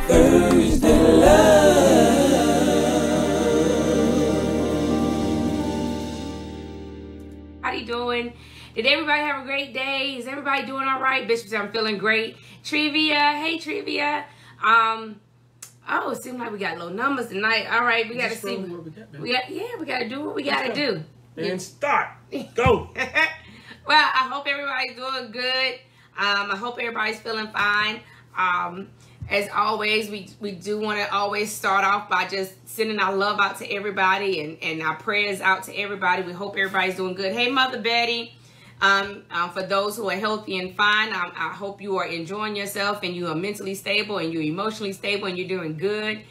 Thursday Love. How you doing? Did everybody have a great day? Is everybody doing all right? Bishop said I'm feeling great. Trivia, hey Trivia. Oh, it seems like we got low numbers tonight. All right, we gotta see. We gotta do what we gotta do. And start. Go. Well, I hope everybody's doing good. I hope everybody's feeling fine. As always, we do want to always start off by just sending our love out to everybody and our prayers out to everybody. We hope everybody's doing good. Hey, Mother Betty. For those who are healthy and fine, I hope you are enjoying yourself and you are mentally stable and you're emotionally stable and you're doing good.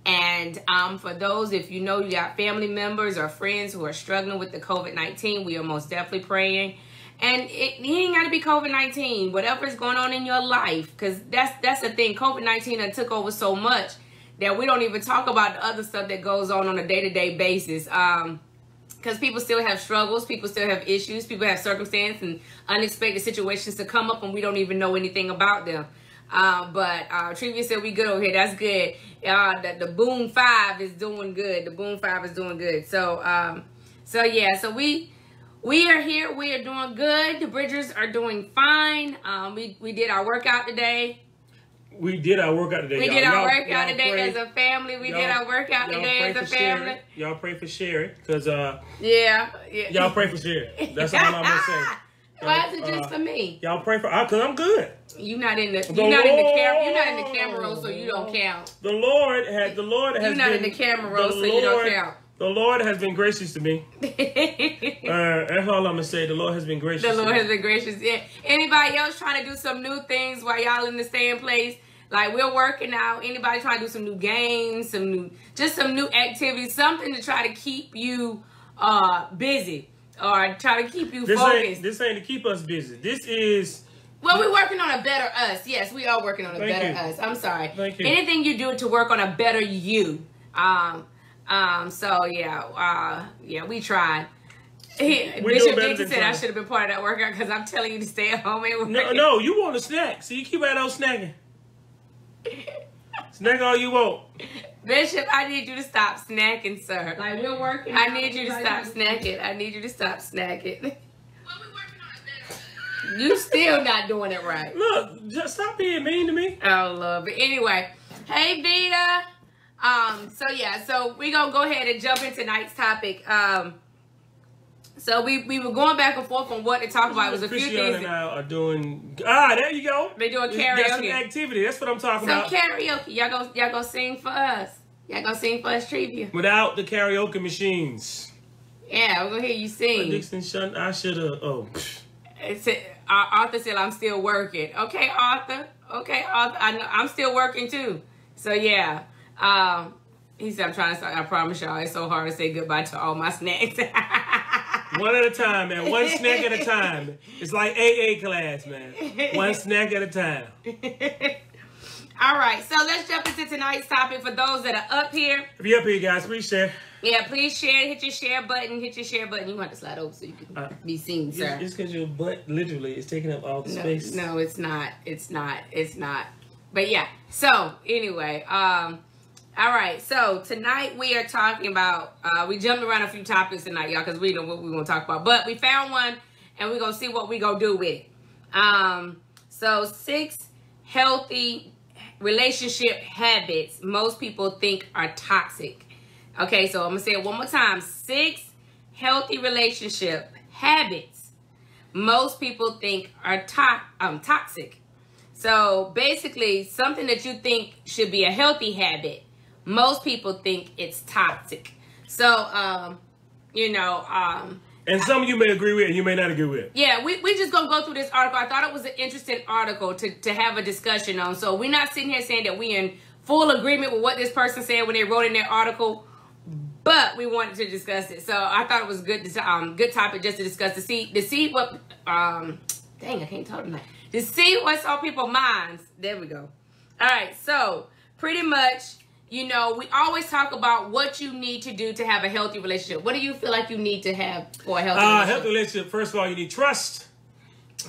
And for those, if you know you got family members or friends who are struggling with the COVID-19, we are most definitely praying. And it ain't got to be COVID-19, whatever is going on in your life, because that's the thing. COVID-19 took over so much that we don't even talk about the other stuff that goes on a day-to-day basis. Because people still have struggles, people still have issues, people have circumstances and unexpected situations to come up and we don't even know anything about them. But Trivia said we good over here. That's good. That the Boom 5 is doing good. The Boom 5 is doing good. So yeah. So we are here. We are doing good. The Bridgers are doing fine. We did our workout today. We did our workout today. We did our workout today as a family. We did our workout today as a family. Y'all pray for Sherry, cause yeah. Y'all pray for Sherry. That's all I'm gonna say. Why is it just for me? Y'all pray for cause I'm good. You're not in the camera roll, so you don't count. The Lord has You're not in the camera roll, so you don't count. The Lord has been gracious to me. That's all I'm gonna say. The Lord has been gracious. The Lord has been gracious. Yeah. Anybody else trying to do some new things while y'all in the staying place? Like we're working out. Anybody trying to do some new games, some new activities, something to try to keep you busy or try to keep you focused. This ain't to keep us busy. This is. Well, we're working on a better us. Yes, we are working on a better us. I'm sorry. Thank you. Anything you do to work on a better you. So yeah, we tried. Bishop Dixon said I should have been part of that workout because I'm telling you to stay at home and work. No, you want a snack. So you keep out those snacking. Snack all you want. Bishop, I need you to stop snacking, sir. Like we're working. I need you to stop snacking. I need you to stop snacking. Well, we're working on it better. You still not doing it right. Look, just stop being mean to me. Oh, Lord. But anyway, hey, Vita. So we're going to go ahead and jump into tonight's topic. So we were going back and forth on what to talk about. It was a few things. And I are doing, there you go. They're doing karaoke. That's some activity. That's what I'm talking about. Some karaoke. Y'all gonna sing for us. Y'all gonna sing for us, Trivia. Without the karaoke machines. Yeah, we're gonna hear you sing. Dixon, I should have, Arthur said, I'm still working. Okay, Arthur. I know, I'm still working too. So yeah. He said, I'm trying to start. I promise y'all, it's so hard to say goodbye to all my snacks. One at a time, man. One snack at a time. It's like AA class, man. One snack at a time. All right, so let's jump into tonight's topic. For those that are up here. If you're up here, guys, please share. Yeah, please share. Hit your share button. Hit your share button. You want to slide over so you can be seen, sir. It's because your butt literally is taking up all the space. No, it's not. It's not. But yeah. So anyway, all right, so tonight we are talking about, we jumped around a few topics tonight, y'all, because we know what we want to talk about. But we found one, and we're going to see what we're going to do with it. So 6 healthy relationship habits most people think are toxic. Okay, so I'm going to say it one more time. 6 healthy relationship habits most people think are toxic. So basically, something that you think should be a healthy habit, most people think it's toxic. So, and some of you may agree with it and you may not agree with it. Yeah, we just going to go through this article. I thought it was an interesting article to have a discussion on. So we're not sitting here saying that we in full agreement with what this person said when they wrote in their article, but we wanted to discuss it. So I thought it was good topic just to discuss, to see what, dang, I can't talk tonight. To see what's on people's minds. There we go. All right, so pretty much, you know, we always talk about what you need to do to have a healthy relationship. What do you feel like you need to have for a healthy relationship? Healthy relationship, first of all, you need trust.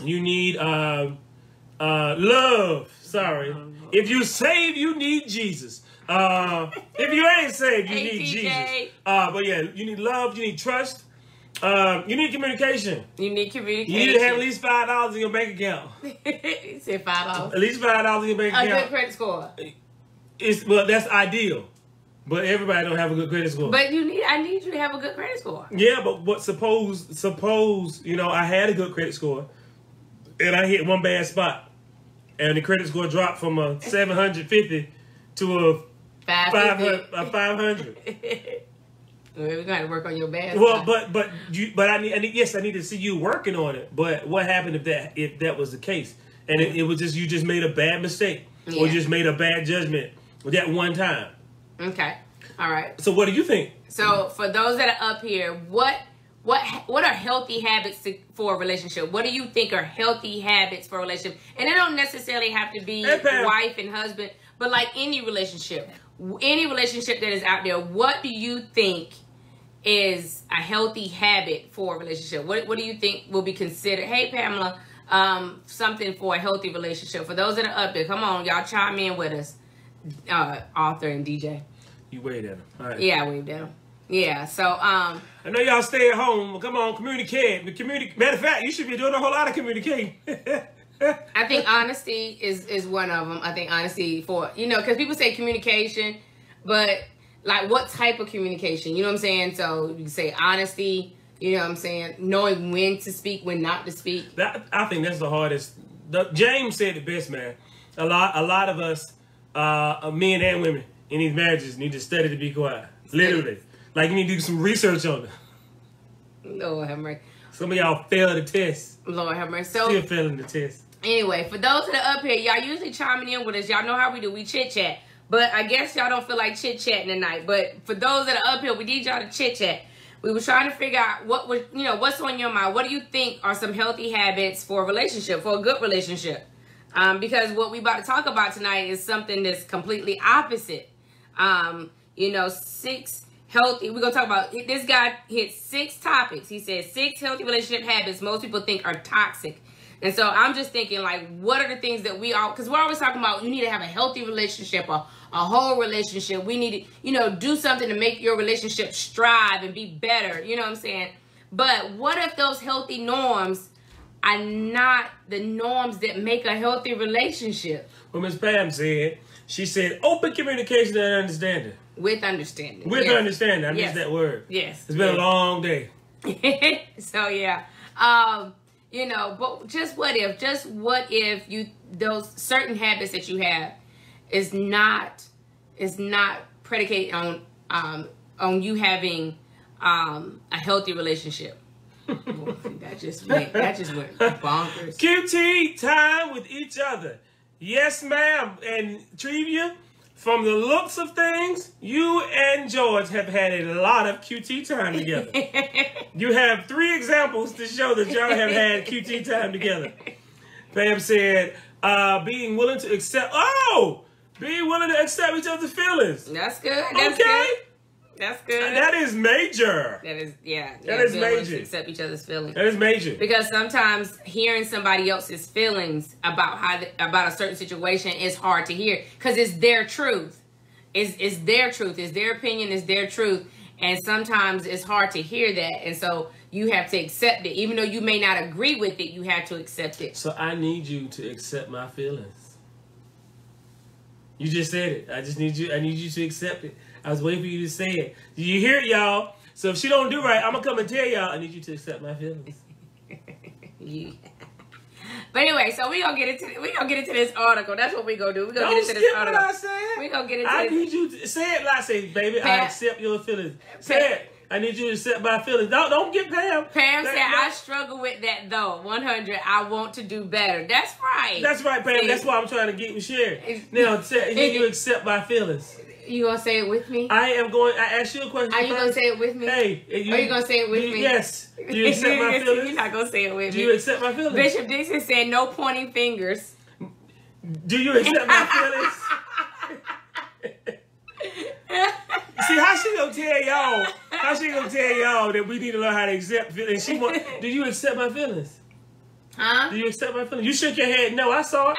You need love. Sorry. If you saved, you need Jesus. If you ain't saved, you need Jesus. But yeah, you need love. You need trust. You need communication. You need communication. You need to have at least $5 in your bank account. You said $5. At least $5 in your bank account. A good credit score. Well, that's ideal. But everybody don't have a good credit score. But I need you to have a good credit score. Yeah, but suppose you know I had a good credit score, and I hit one bad spot, and the credit score dropped from a 750 to a 500. We're gonna work on your bad. Well, but I need yes, I need to see you working on it. But what happened if that was the case, and it was just you just made a bad mistake or just made a bad judgment that one time? Okay, all right. So what do you think? So for those that are up here, what are healthy habits for a relationship? What do you think are healthy habits for a relationship? And it don't necessarily have to be wife and husband, but like any relationship that is out there. What do you think is a healthy habit for a relationship? What do you think will be considered? Hey, Pamela, something for a healthy relationship. For those that are up there, come on, y'all chime in with us. Author and DJ. You waved at him. All right. Yeah, I waved at him. Yeah, so I know y'all stay at home. Come on, communicate. Matter of fact, you should be doing a whole lot of communicating. I think honesty is one of them. I think honesty for, you know, because people say communication, but like what type of communication? You know what I'm saying? So you can say honesty, you know what I'm saying? Knowing when to speak, when not to speak. I think that's the hardest. James said it best, man. A lot of us, men and women in these marriages need to study to be quiet. Literally. Like you need to do some research on it. Lord have mercy. Some of y'all failed the test. Lord have mercy. So, still failing the test. Anyway, for those that are up here, y'all usually chiming in with us. Y'all know how we do. We chit-chat. But I guess y'all don't feel like chit-chatting tonight. But for those that are up here, we need y'all to chit-chat. We were trying to figure out what's on your mind. What do you think are some healthy habits for a relationship, for a good relationship? Because what we about to talk about tonight is something that's completely opposite. 6 healthy. We're going to talk about, this guy hit 6 topics. He said 6 healthy relationship habits most people think are toxic. And so I'm just thinking, like, what are the things that because we're always talking about you need to have a healthy relationship, a whole relationship. We need to, do something to make your relationship strive and be better. You know what I'm saying? But what if those healthy norms are not the norms that make a healthy relationship? Well, Ms. Pam said, she said, open communication and understanding. With understanding. With understanding. I missed that word. Yes. It's been a long day. So, yeah. But just what if those certain habits that you have is not predicated on you having a healthy relationship. that just went bonkers. QT time with each other. Yes, ma'am. And Trivia, from the looks of things, you and George have had a lot of QT time together. You have 3 examples to show that y'all have had QT time together. Pam said, being willing to accept each other's feelings. That's good. That's good. That's good. That is major. That is major. Accept each other's feelings. That is major. Because sometimes hearing somebody else's feelings about about a certain situation is hard to hear because it's their truth. It's their truth. It's their opinion. It's their truth. And sometimes it's hard to hear that. And so you have to accept it. Even though you may not agree with it, you have to accept it. So I need you to accept my feelings. You just said it. I need you to accept it. I was waiting for you to say it. Did you hear it, y'all? So if she don't do right, I'm gonna come and tell y'all. I need you to accept my feelings. Yeah. But anyway, so we gonna get into this article. That's what we gonna do. We gonna get into this article. What I said. We gonna get into. I need you to say it. Like say, baby, I accept your feelings. Say it. I need you to accept my feelings. Don't get Pam. Pam said, I struggle with that though. 100. I want to do better. That's right. That's right, Pam. See? That's why I'm trying to get you shared. Now, you accept my feelings. You gonna say it with me? I asked you a question. Are you gonna say it with me? Hey, are you gonna say it with me? Yes. Do you accept my feelings? You're not gonna say it with me. Do you accept my feelings? Bishop Dixon said no pointing fingers. Do you accept my feelings? See how she gonna tell y'all? How she gonna tell y'all that we need to learn how to accept feelings? She want. Do you accept my feelings? Huh? Do you accept my feelings? You shook your head. No, I saw it.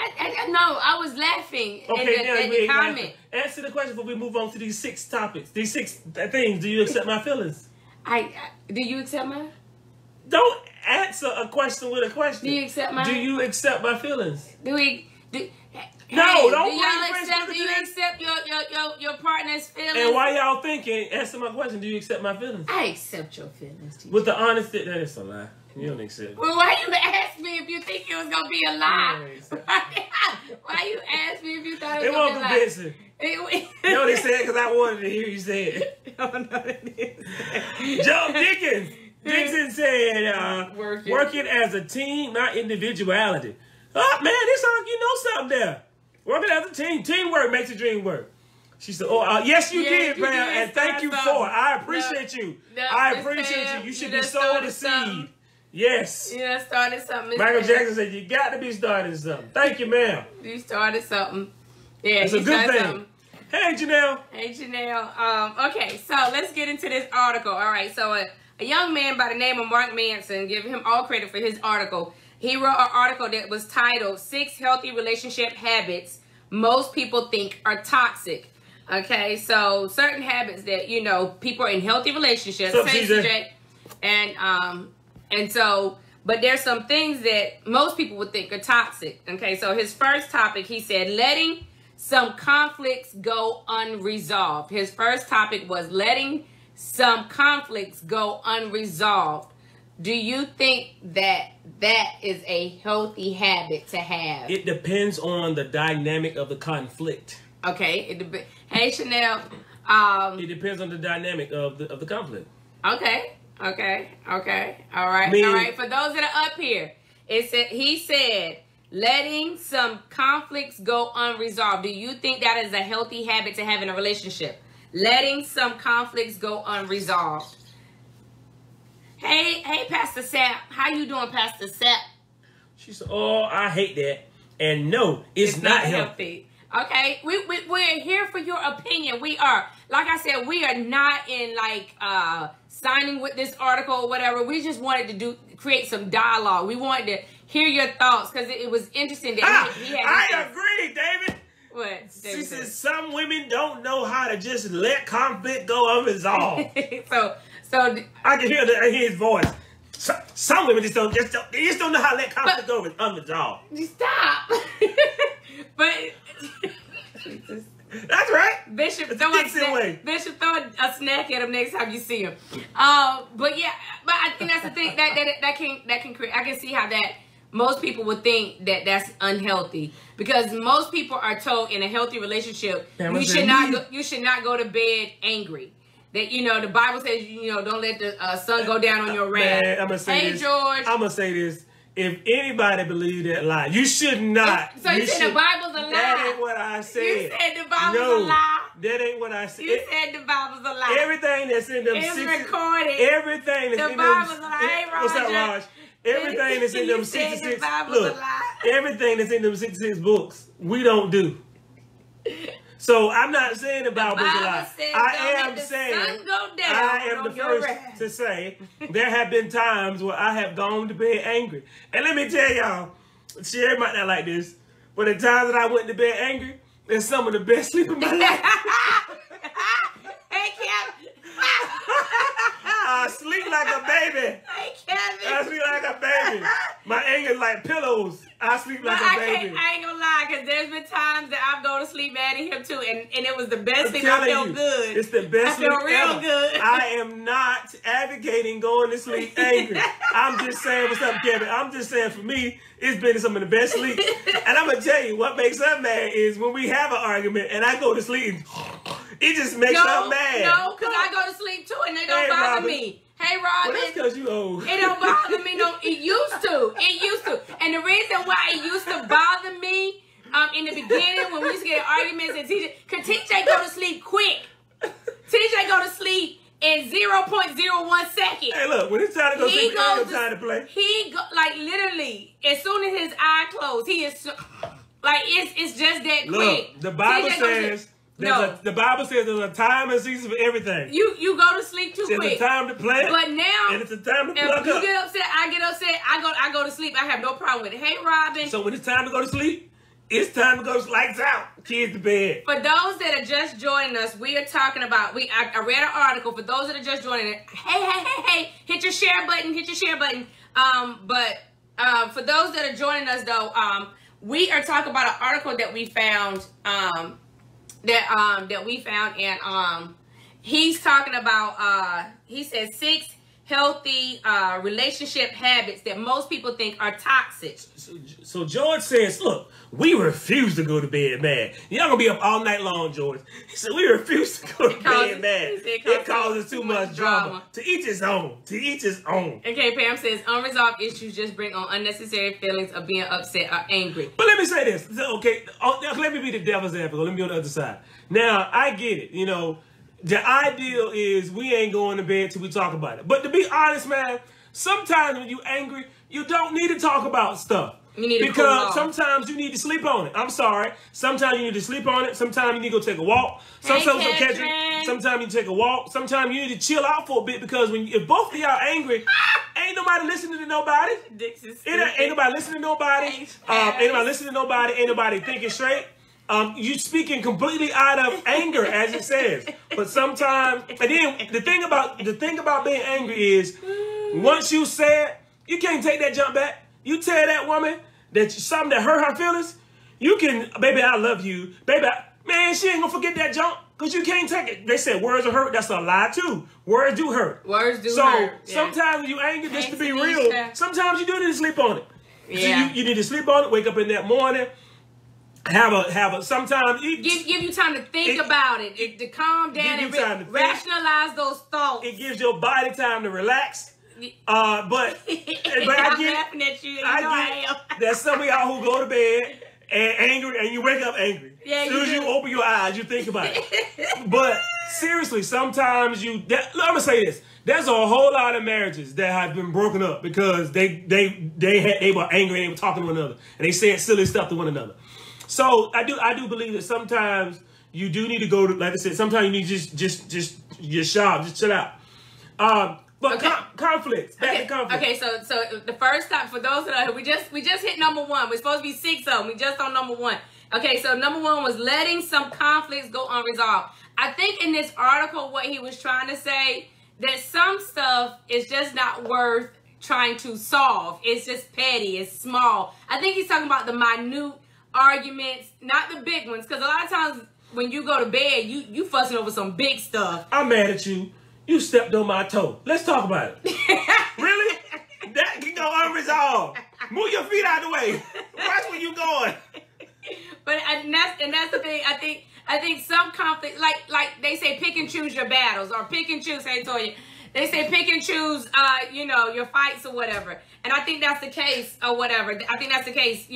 No, I was laughing Okay, at the comment. Answer the question before we move on to these 6 topics. These 6 things. Do you accept my feelings? Do you accept mine? Don't answer a question with a question. Do you accept mine? Do you accept my feelings? No, don't do y'all accept? Do you accept your partner's feelings? And while y'all thinking, answer my question. Do you accept my feelings? I accept your feelings. TJ. With the honesty, that is a lie. You don't accept. Well, why you ask me if you think it was gonna be a lie? Why you ask me if you thought it was gonna be a lie? You know they said because I wanted to hear you say it. Oh, no, it is. Joe Dixon said, working as a team, not individuality. Oh, man, this song, you know something there. Working as a team. Teamwork makes the dream work. She said, yes, you did, Pam, and thank you for it. I appreciate you. I appreciate you. You should be sowing the seed. Yes. You done started something. Michael Jackson said, you got to be starting something. Thank you, ma'am. You started something. Yeah, it's a good thing. Something. Hey, Janelle. Hey, Janelle. Okay, so let's get into this article. All right, so a young man by the name of Mark Manson, give him all credit for his article. He wrote an article that was titled 6 Healthy Relationship Habits Most People Think Are Toxic. Okay, so certain habits that, you know, people are in healthy relationships. What's up, CJ? And so, but there's some things that most people would think are toxic. Okay, so his first topic, he said, letting some conflicts go unresolved. His first topic was letting some conflicts go unresolved. Do you think that is a healthy habit to have? It depends on the dynamic of the conflict. Okay. Hey, Chanel. It depends on the dynamic of the conflict. Okay. All right. All right. For those that are up here, he said, letting some conflicts go unresolved. Do you think that is a healthy habit to have in a relationship? Letting some conflicts go unresolved. Hey, Pastor Sapp. How you doing, Pastor Sapp? She said, I hate that. And no, it's not healthy. Okay, we're here for your opinion. We are, like I said, we are not in like signing with this article or whatever. We just wanted to create some dialogue. We wanted to hear your thoughts because it was interesting that he had. I agree, David. What? She says some women don't know how to just let conflict go unresolved. So I can hear his voice. Some women just don't know how to let conflict go unresolved. Stop. But that's right. Bishop, throw a snack at him next time you see him. But I think that's the thing that can create. I can see how that most people would think that that's unhealthy because most people are told in a healthy relationship you should not go to bed angry. That, you know, the Bible says, you know, don't let the sun go down on your wrath. Man, I'm gonna say this. George. I'm gonna say this. If anybody believes that lie, you should not. So you said the Bible's a lie? That ain't what I said. You said the Bible's a lie? That ain't what I said. You said the Bible's a lie. Everything that's in them it's recorded. Everything that's in them. The Bible's a lie. Hey, Roger. What's up, Raj? Everything that's in them 66. Look, everything that's in them 66 books, we don't do. So I'm not saying the Bible's a lie. I am saying I am the first to say there have been times where I have gone to bed angry. And let me tell y'all, Sherry might not like this, but the times that I went to bed angry, it's some of the best sleep of my life. Hey, Kevin. I sleep like a baby. Hey, Kevin. I sleep like a baby. My anger is like pillows. I sleep like a baby. I ain't gonna lie, because there's been times that I've gone to sleep mad at him too, and it was the best thing. I felt good. It's the best sleep I feel real good. I am not advocating going to sleep angry. I'm just saying, what's up, Kevin? I'm just saying, for me, it's been some of the best sleep. And I'm gonna tell you, what makes her mad is when we have an argument and I go to sleep, it just makes her mad. No, because I go to sleep too, and they don't bother me. Hey, Robin. Well, that's because you old. It don't bother me. No, it used to. It used to. And the reason why it used to bother me in the beginning when we used to get in arguments and TJ, because TJ go to sleep quick. TJ go to sleep in 0.01 seconds. Hey, look, when it's time to go sleep, ain't no time to play. He go, like, literally, as soon as his eye closed, he is like, it's just that quick. Look, the Bible says The Bible says there's a time and season for everything. You go to sleep too quick. There's a time to plant. But now, and it's a time to if pluck you up. get upset, I get upset. I go to sleep. I have no problem with it. Hey, Robin. So when it's time to go to sleep, it's time to go lights out, kids to bed. For those that are just joining us, we are talking about, I read an article. For those that are just joining us, hey, hit your share button, for those that are joining us though, we are talking about an article that we found, and he's talking about, he says 6 healthy relationship habits that most people think are toxic. So George says, look, we refuse to go to bed mad. Y'all gonna be up all night long, George. He said, we refuse to go to bed mad. It causes too much drama. To each his own. To each his own. Okay, Pam says, unresolved issues just bring on unnecessary feelings of being upset or angry. But let me say this. Okay, let me be the devil's advocate. Let me be on the other side. Now, I get it. You know, the ideal is we ain't going to bed till we talk about it. But to be honest, man, sometimes when you're angry, you don't need to talk about stuff. You need to because sometimes you need to sleep on it. I'm sorry. Sometimes you need to sleep on it. Sometimes you need to go take a walk. Sometimes you take a walk. Sometimes you need to chill out for a bit because if both of y'all angry, ain't nobody listening to nobody. Ain't nobody listening to nobody. Ain't nobody listening to nobody. Ain't nobody thinking straight. You speaking completely out of anger, as it says. But sometimes, and then the thing about being angry is, once you say it, you can't take that jump back. You tell that woman something that hurt her feelings, you can, baby, I love you, baby. Man, she ain't gonna forget that jump because you can't take it. They said words are hurt. That's a lie too. Words do hurt. Words do hurt. So sometimes when you angry, just to be real, sometimes you do need to sleep on it. Yeah. So you need to sleep on it. Wake up in that morning. Have a sometimes give you time to think about it, to calm down and rationalize those thoughts. It gives your body time to relax. But I'm laughing at you. I get there's some of y'all who go to bed and angry, and you wake up angry. Yeah, as soon as you open your eyes, you think about it. But seriously, sometimes I'm gonna say this. There's a whole lot of marriages that have been broken up because they were angry and they were talking to one another and they said silly stuff to one another. So I do believe that sometimes you do need to go to, like I said, sometimes you need to just shop, just chill out. But conflicts. Back to conflict. Okay, so the first time, for those that are, we just hit number 1. We're supposed to be 6 of them. We just on number 1. Okay, so number 1 was letting some conflicts go unresolved. I think in this article, what he was trying to say, that some stuff is just not worth trying to solve. It's just petty. It's small. I think he's talking about the minute arguments, not the big ones, because a lot of times when you go to bed, you fussing over some big stuff. I'm mad at you. You stepped on my toe. Let's talk about it. Really? That can go unresolved. Move your feet out of the way. Watch where you going. But that's the thing. I think some conflict, like they say, pick and choose your battles, or pick and choose. Hey, Toya, they say pick and choose, your fights or whatever. And I think that's the case, or whatever. I think that's the case.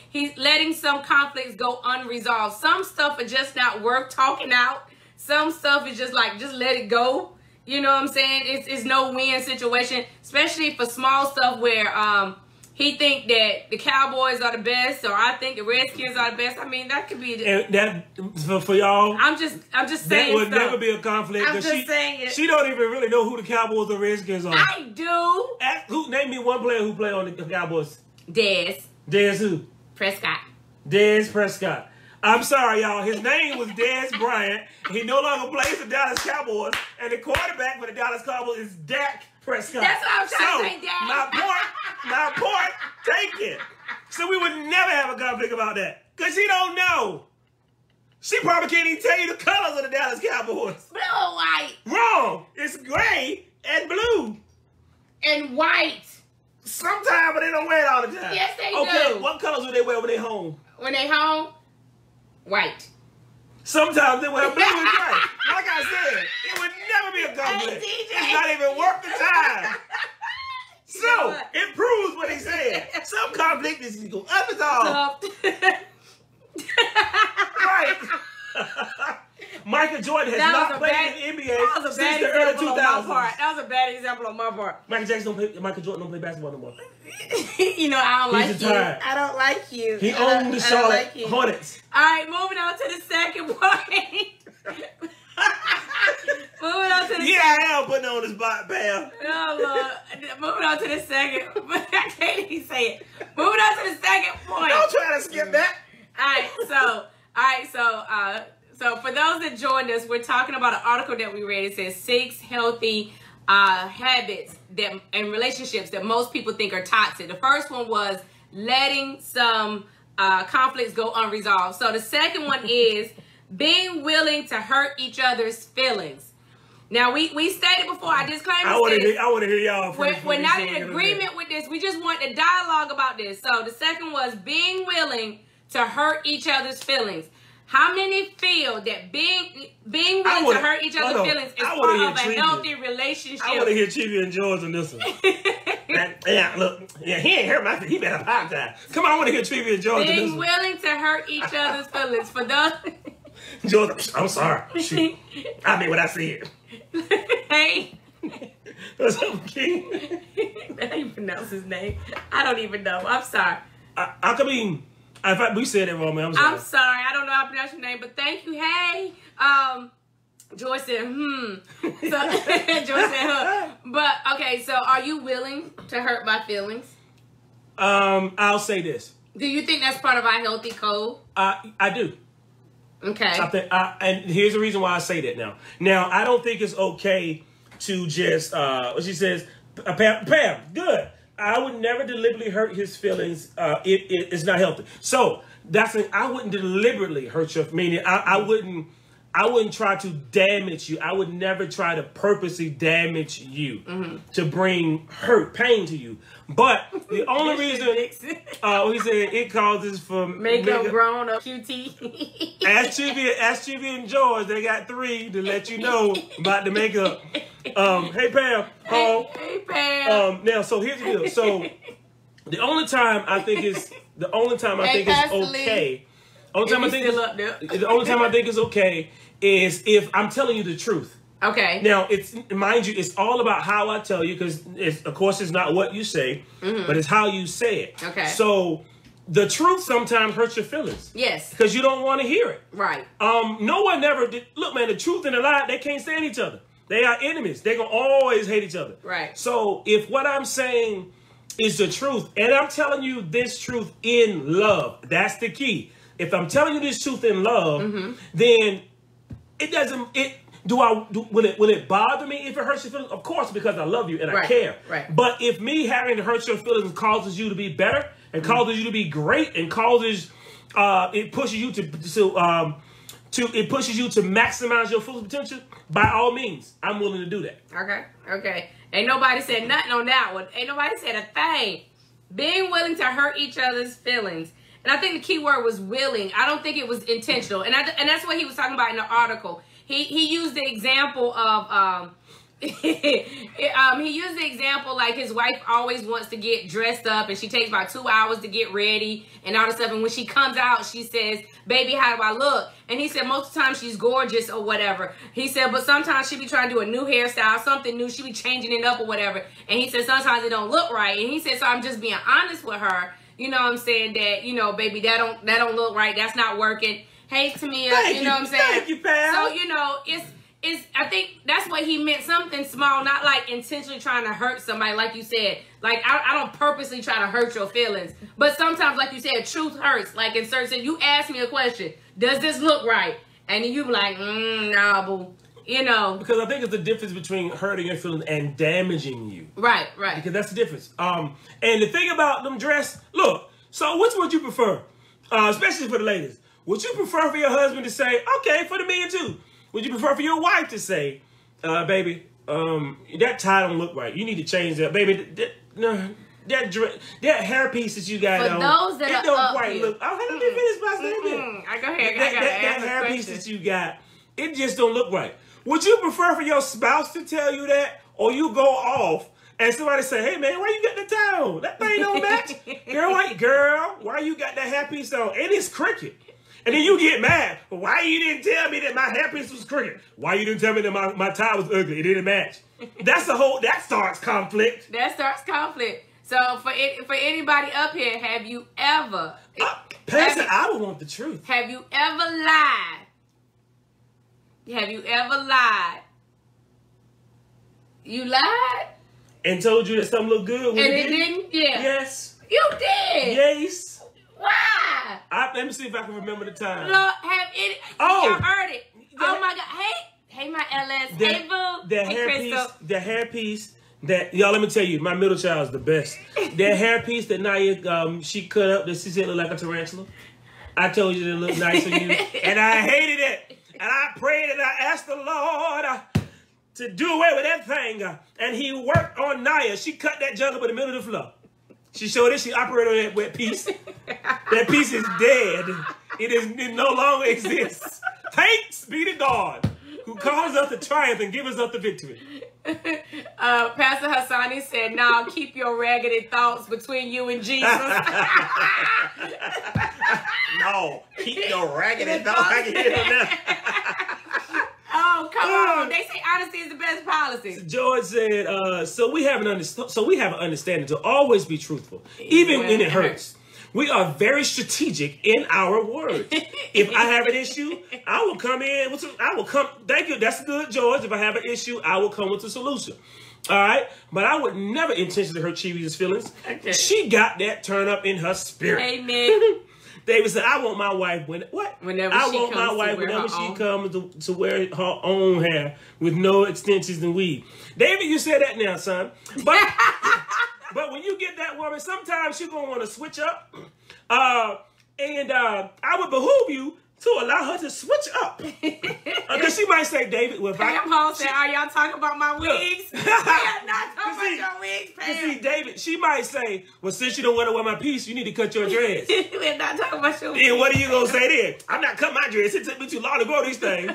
He's letting some conflicts go unresolved. Some stuff are just not worth talking out. Some stuff is just let it go. You know what I'm saying? It's no win situation, especially for small stuff where he think that the Cowboys are the best, or I think the Redskins are the best. I mean, that could be that for y'all. I'm just saying. That would never be a conflict. I'm just saying it. She don't even really know who the Cowboys or Redskins are. I do. Name me one player who play on the Cowboys. Dez who? Prescott. Dez Prescott. I'm sorry, y'all. His name was Dez Bryant. He no longer plays for the Dallas Cowboys, and the quarterback for the Dallas Cowboys is Dak Prescott. That's what I'm trying to say, Dak. My point taken. So we would never have a conflict about that, because she don't know. She probably can't even tell you the colors of the Dallas Cowboys. Blue or white? Wrong. It's gray and blue. And white. Sometimes, but they don't wear it all the time. Yes, they do. Okay, what colors do they wear when they home? When they home? White. Sometimes they wear blue and white. Like I said, it would never be a conflict. It's not even worth the time. So, it proves what he said. Some conflict is go unresolved. Right. Michael Jordan has not played in the NBA since the early 2000s. That was a bad example on my part. Michael Jordan don't play basketball no more. You know, I don't like retired. you. I don't like you. He owned the Charlotte Hornets. All right, moving on to the second point. Moving on to the I am putting on this spot, Pam. Oh, Lord. Moving on to the second. I can't even say it. Moving on to the second point. Don't try to skip that. So for those that joined us, we're talking about an article that we read. It says 6 healthy habits and relationships that most people think are toxic. The first one was letting some conflicts go unresolved. So the second one is being willing to hurt each other's feelings. Now, we stated before, I disclaimer. I want to hear y'all first. We're not in agreement with this. We just want the dialogue about this. So the second was being willing to hurt each other's feelings. How many feel that being willing to hurt each other's feelings is part of a healthy relationship? I want to hear Trivia and George on this one. He ain't hurt my feelings. He better apologize. Come on, I want to hear Trivia and George on this one. Being willing to hurt each other's feelings. For those... George, I'm sorry. Shoot. I mean what I said. Hey. What's up, King? I don't even pronounce his name. I don't even know. I'm sorry. In fact, we said it wrong, man. I'm sorry. I don't know how to pronounce your name, but thank you. Hey. Joy said, So, Joy said, huh. But, okay, so are you willing to hurt my feelings? I'll say this. Do you think that's part of our healthy code? I do. Okay. And here's the reason why I say that now. Now, I don't think it's okay to just, what she says, Pam, good. I would never deliberately hurt his feelings. It's not healthy. So I wouldn't deliberately hurt your, meaning I wouldn't try to damage you. I would never try to purposely damage you to bring pain to you. But the only reason, he said it causes for makeup grown up QT. Ask Trivia and George, they got 3 to let you know about the makeup. Hey Pam. Hey Pam. Now, so here's the deal. So the only time I think it's okay. The only time I think it's okay is if I'm telling you the truth. Okay. Now, mind you, it's all about how I tell you, because of course it's not what you say, but it's how you say it. Okay. So the truth sometimes hurts your feelings. Yes. Because you don't want to hear it. Right. No one ever did. Look, man, the truth and the lie, they can't stand each other. They are enemies. They're going to always hate each other. Right. So if what I'm saying is the truth, and I'm telling you this truth in love, that's the key. If I'm telling you this truth in love, then it doesn't, will it bother me if it hurts your feelings? Of course, because I love you and I care. Right. But if me having to hurt your feelings causes you to be better and causes you to be great and causes, it pushes you to maximize your full potential, by all means, I'm willing to do that. Okay. Ain't nobody said nothing on that one. Ain't nobody said a thing. Being willing to hurt each other's feelings. And I think the key word was willing. I don't think it was intentional. And that's what he was talking about in the article. He used the example of he used the example like his wife always wants to get dressed up and she takes about 2 hours to get ready and all this stuff, and when she comes out she says, baby, how do I look? And he said most of the time she's gorgeous or whatever. He said but sometimes she be trying to do a new hairstyle, something new, she be changing it up or whatever, and he said sometimes it don't look right, and he said so I'm just being honest with her, you know what I'm saying, that, you know, baby, that don't look right, that's not working. Hey, Tamia, you know what I'm saying? Thank you, pal. So, you know, it's I think that's what he meant, something small, not like intentionally trying to hurt somebody, like you said. Like, I don't purposely try to hurt your feelings. But sometimes, like you said, truth hurts. Like, in certain, you ask me a question, does this look right? And then you be like, nah, boo. You know. Because I think it's the difference between hurting your feelings and damaging you. Right. Because that's the difference. And the thing about them dress, look, so which would you prefer? Especially for the ladies. Would you prefer for your husband to say, okay, for the men too? Would you prefer for your wife to say, baby, that tie don't look right. You need to change that. Baby, that hairpiece that you got on, those that it don't quite look. Oh, let me finish my statement. I go ahead. That hairpiece that you got, it just don't look right. Would you prefer for your spouse to tell you that, or you go off and somebody say, hey, man, why you got the tie on? That thing don't match. Girl, why you got that hairpiece on? And it's crooked. And then you get mad. Well, why you didn't tell me that my hairpiece was crooked? Why you didn't tell me that my tie was ugly? It didn't match. That starts conflict. That starts conflict. So for anybody up here, have you ever... Pastor, I would want the truth. Have you ever lied? Have you ever lied? You lied? And told you that something looked good when and it didn't? Yeah. Yes. You did? Yes. Why? Let me see if I can remember the time. Lord, have it. Oh. Y'all heard it. Oh my God. Hey, my LS. Hey, boo. The hairpiece that, y'all, let me tell you, my middle child is the best. That hairpiece that Naya, she cut up that she said looked like a tarantula. I told you that it looked nice on you. And I hated it. And I prayed and I asked the Lord to do away with that thing. And he worked on Naya. She cut that junk up in the middle of the floor. She showed it. She operated on that wet piece. That piece is dead. It no longer exists. Thanks be to God who calls us to triumph and gives us the victory. Pastor Hassani said, "Now keep your raggedy thoughts between you and Jesus." No, keep your raggedy thoughts. I can hear that. Oh, come on. They say honesty is the best policy. So George said, so we have an understanding to always be truthful, even when it hurts. We are very strategic in our words. If I have an issue, I will come in with thank you. That's good, George. If I have an issue, I will come with a solution. All right? But I would never intentionally hurt Chivi's feelings. Okay. She got that turn up in her spirit. Amen. David said, I want my wife whenever she comes to wear her own hair with no extensions and weave. David, you said that now, son. But when you get that woman, sometimes she's going to want to switch up. I would behoove you to allow her to switch up. Because she might say, David, well, if Pam Hall said, are y'all talking about my wigs? We are not talking about your wigs, Pam. You see, David, she might say, well, since you don't want to wear my piece, you need to cut your dreads. We're not talking about your wigs. And what are you going to say then? I'm not cutting my dreads. It took me too long to grow these things.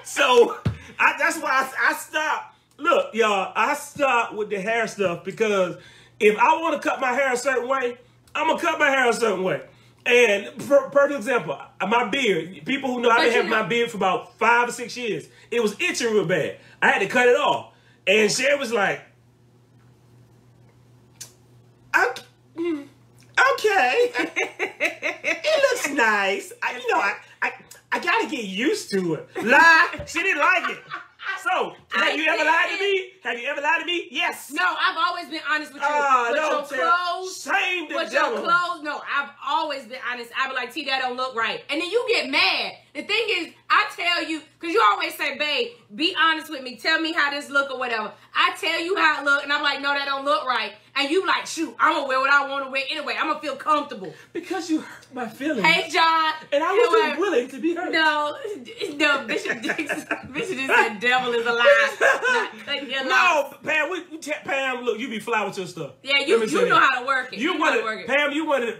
So that's why I stopped. Look, y'all, I stopped with the hair stuff because if I want to cut my hair a certain way, I'm going to cut my hair a certain way. And perfect example, my beard. People who know I've been having my beard for about 5 or 6 years. It was itching real bad. I had to cut it off. And Sherry was like, okay. It looks nice. I got to get used to it. Lie. She didn't like it. So, have you ever lied to me? Have you ever lied to me? Yes. No, I've always been honest with you. With your clothes. Shame the With devil. your clothes. No, I've always been honest. I be like, T, that don't look right. And then you get mad. The thing is, I tell you, because you always say, babe, be honest with me. Tell me how this look or whatever. I tell you how it look, and I'm like, no, that don't look right. And you like, shoot, I'm going to wear what I want to wear anyway. I'm going to feel comfortable. Because you hurt my feelings. Hey, John. And I wasn't willing to be hurt. No, Bishop just said devil is a lie. Not cutting your no, Pam, look, you be fly with your stuff. Yeah, you know how to work it. Pam,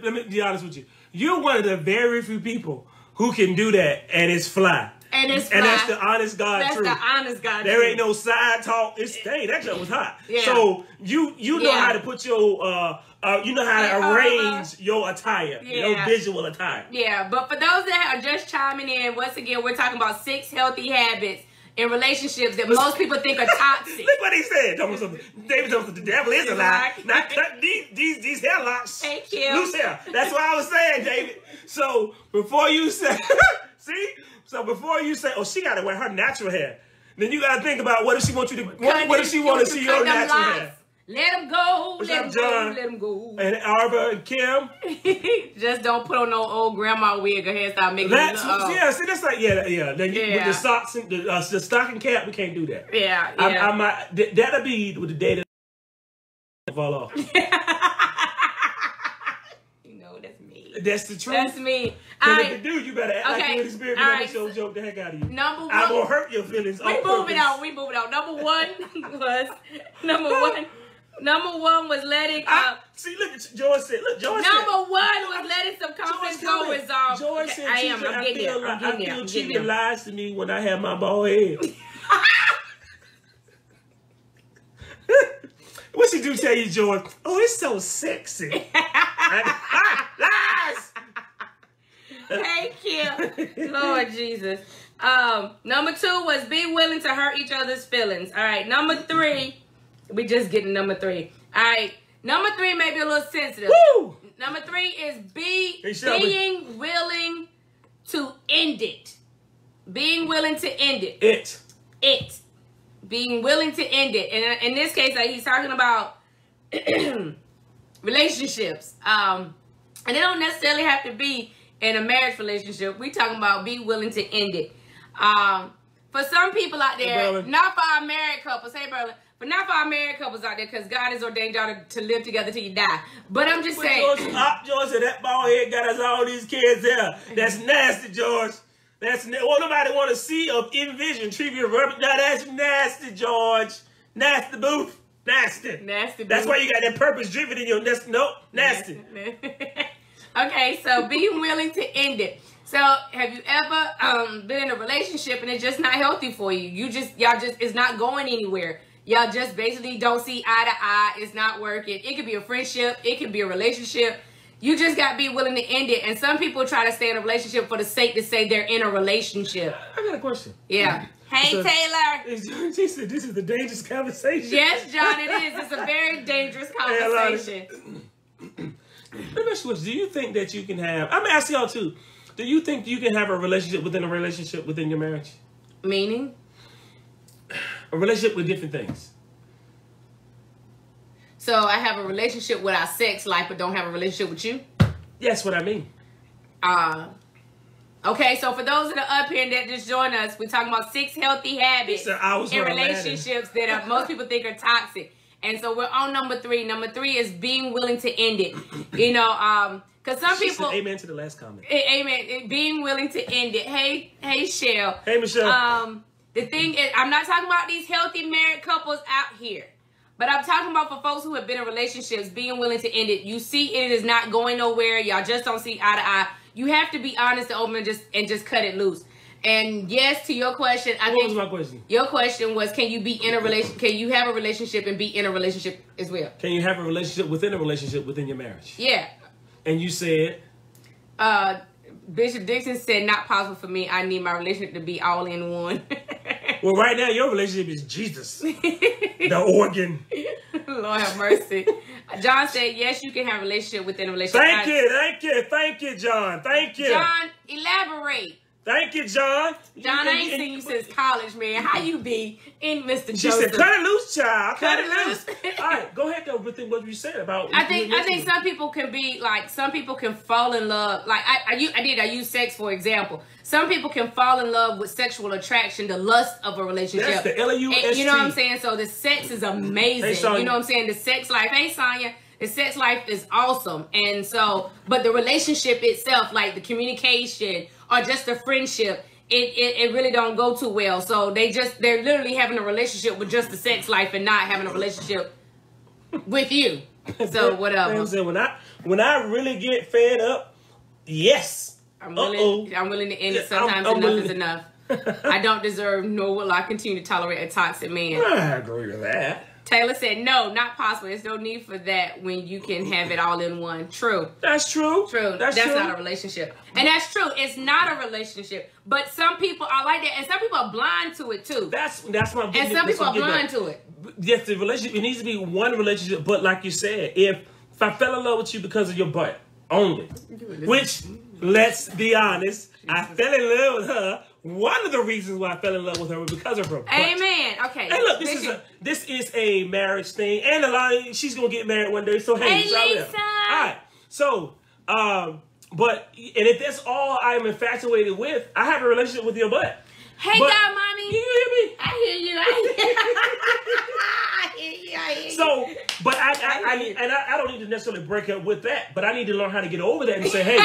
let me be honest with you. You're one of the very few people who can do that, and it's fly. And it's fly. And that's the honest God truth. That's the honest God truth. There ain't no side talk. That junk was hot. Yeah. So you know how to put your you know how to arrange your attire, your visual attire. Yeah, but for those that are just chiming in, once again, we're talking about 6 healthy habits in relationships that most people think are toxic. Look what he said. David told us the devil is a lie. Not cut these hair locks. Thank you. Loose hair. That's what I was saying, David. So before you say, before you say, oh, she got to wear her natural hair, then you got to think about what if she wants you to, what if she want to see your natural hair? Let him go. What's let up, John? Let him go. And Arva and Kim. Just don't put on no old grandma wig or hairstyle. Make Yeah, see, that's like, with the socks and the stocking cap, we can't do that. Yeah. That'll be with the day that fall off. You know, that's me. That's the truth. That's me. If you do, you better act like you're in the spirit. I'm going to joke the heck out of you. Number one. I'm going to hurt your feelings. We moving on. Number one was letting see, look at George said. Look, George number one was letting some confidence go resolve. George said, I'm getting there. I feel Chica lies to me when I have my bald head. What she do tell you, George? Oh, it's so sexy. Lies. Hey, Kim. Kim. Lord Jesus. Number 2 was be willing to hurt each other's feelings. All right. Number 3, we just getting number 3. All right. Number 3 may be a little sensitive. Woo! Number 3 is being willing to end it. Being willing to end it. It. Being willing to end it. And in this case, like, he's talking about relationships. And it don't necessarily have to be in a marriage relationship. We talking about be willing to end it. For some people out there, not for our married couples, hey Berlin, but not for our married couples out there, because God has ordained y'all to live together till you die. But I'm just saying. George said that bald head got us all these kids there. That's nasty, George. That's well, nobody want to see or envision trivia. Now that's nasty, George. Nasty booth. Nasty. Nasty booth. That's why you got that purpose driven in your nasty. Okay, so being willing to end it. So have you ever been in a relationship and it's just not healthy for you? Y'all just it's not going anywhere. Y'all just basically don't see eye to eye. It's not working. It could be a friendship. It could be a relationship. You just got to be willing to end it. And some people try to stay in a relationship for the sake to say they're in a relationship. I got a question. Yeah. Hey, so, Taylor. She said this is a dangerous conversation. Yes, John, it is. It's a very dangerous conversation. Let me ask you this. Do you think that you can have... I'm asking y'all too. Do you think you can have a relationship within your marriage? Meaning? A relationship with different things. So I have a relationship with our sex life, but don't have a relationship with you? That's what I mean. Okay, so for those that are up here that just joined us, we're talking about 6 healthy habits in relationships that most people think are toxic. And so we're on number 3. Number 3 is being willing to end it. You know, because some people... Said amen to the last comment. Amen. Being willing to end it. Hey, Shell. Hey, Michelle. The thing is, I'm not talking about these healthy married couples out here. But I'm talking about for folks who have been in relationships, being willing to end it. You see it is not going nowhere. Y'all just don't see eye to eye. You have to be honest and open and just cut it loose. And yes, to your question, what was my question? Your question was, can you be in a relationship? Can you have a relationship and be in a relationship as well? Can you have a relationship within your marriage? Yeah. And you said? Bishop Dixon said, not possible for me. I need my relationship to be all in one. Well, right now, your relationship is Jesus. The organ. Lord have mercy. John said, yes, you can have a relationship within a relationship. Thank you, John. Thank you. John, elaborate. Thank you, John. John, I ain't seen you since college, man. How you be in Mr. She Joseph? said, cut it loose, child. Cut it loose. All right, go ahead, though, with what you said about... I think some people can be, like, some people can fall in love. Like, I use sex, for example. Some people can fall in love with sexual attraction, the lust of a relationship. That's the L-U-S-T. You know what I'm saying? So the sex is amazing. Hey, you know what I'm saying? The sex life. Hey, Sonya. The sex life is awesome. And so, but the relationship itself, like the communication or just the friendship, it really don't go too well. So they're literally having a relationship with just the sex life and not having a relationship with you. So whatever. When I really get fed up, yes. I'm willing to end it. Sometimes enough is enough. I don't deserve nor will I continue to tolerate a toxic man. I agree with that. Taylor said, no, not possible. There's no need for that when you can have it all in one. True. That's true. True. That's not a relationship. And that's true. It's not a relationship. But some people are like that. And some people are blind to it, too. That's my And some people are blind to it. Yes, the relationship, it needs to be one relationship. But like you said, if I fell in love with you because of your butt only, which, let's be honest, I fell in love with her. One of the reasons why I fell in love with her was because of her butt. Amen. Okay. Hey, look, this is a marriage thing, and she's gonna get married one day. So hey, Lisa. All right. So, but if that's all I'm infatuated with, I have a relationship with your butt. Hey, God, mommy. Can you hear me? I hear you. I hear you. So, but I don't need to necessarily break up with that, but I need to learn how to get over that and say, hey.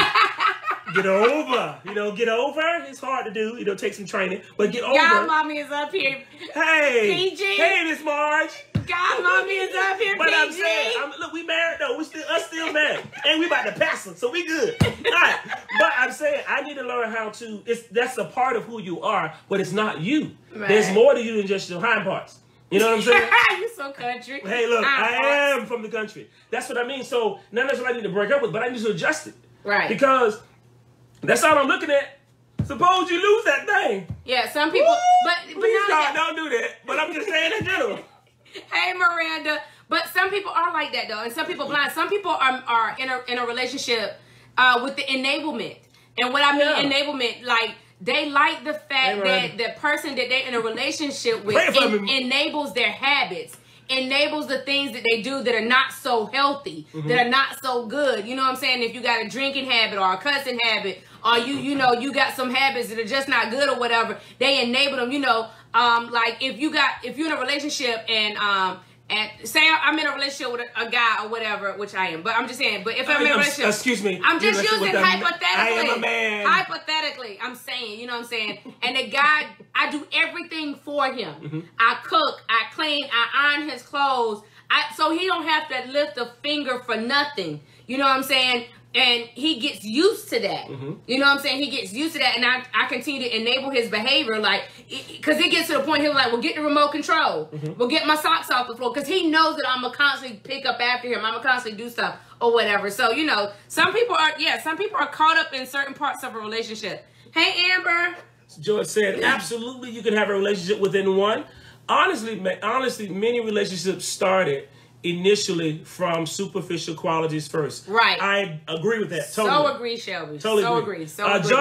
Get over. Get over. It's hard to do. Take some training. But get over. God, mommy is up here. Hey. PG. Hey, Miss Marge. God, mommy is up here, but PG. I'm saying, look, we married though. Us still married. And we about to pass them, so we good. All right. But I'm saying, I need to learn how to, that's a part of who you are, but it's not you. Right. There's more to you than just your hind parts. You know what I'm saying? You're so country. Hey, look, I am from the country. That's what I mean. So, none of that's what I need to break up with, but I need to adjust it. Right. Because that's all I'm looking at. Suppose you lose that thing. Yeah, some people, but Please, not God, don't do that. But I'm just saying in general. Hey, Miranda. But some people are like that though, and some people blind. Some people are in a relationship with the enablement, and what I mean enablement, like they like the fact that the person that they're in a relationship with enables their habits, enables the things that they do that are not so healthy, that are not so good. You know what I'm saying? If you got a drinking habit or a cussing habit, or you know you got some habits that are just not good or whatever, they enable them. You know, like if you're in a relationship and say I'm in a relationship with a guy or whatever, which I am, but I'm just saying. But if I'm in a relationship, excuse me, I'm just using hypothetically. I am a man. Hypothetically, I'm saying, you know what I'm saying. And the guy, I do everything for him. I cook, I clean, I iron his clothes. So he don't have to lift a finger for nothing. You know what I'm saying? And he gets used to that. You know what I'm saying? He gets used to that, and I continue to enable his behavior, like, because it gets to the point he'll like, well, get the remote control. Well, get my socks off the floor, because he knows that I'm going to constantly pick up after him. I'm going to constantly do stuff or whatever. So, you know, some people are caught up in certain parts of a relationship. Hey, Amber. George said, absolutely, you can have a relationship within one. Honestly, many relationships started initially from superficial qualities first. Right. I agree with that. Totally. So agree, Shelby. Totally so agree. agree. So agree.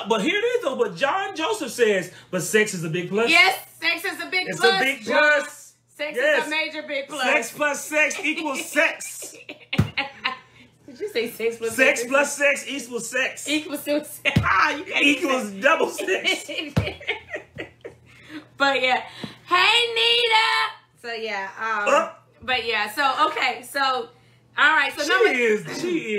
But here it is though. But John Joseph says, but sex is a big plus. Yes, sex is a big plus. It's a big plus. Sex is a major big plus. Sex plus sex equals sex. Did you say sex plus sex? Sex plus sex equals sex. Equals sex. Equals double sex. But yeah. Hey, Nita. So yeah. But yeah, so okay, so all right, so she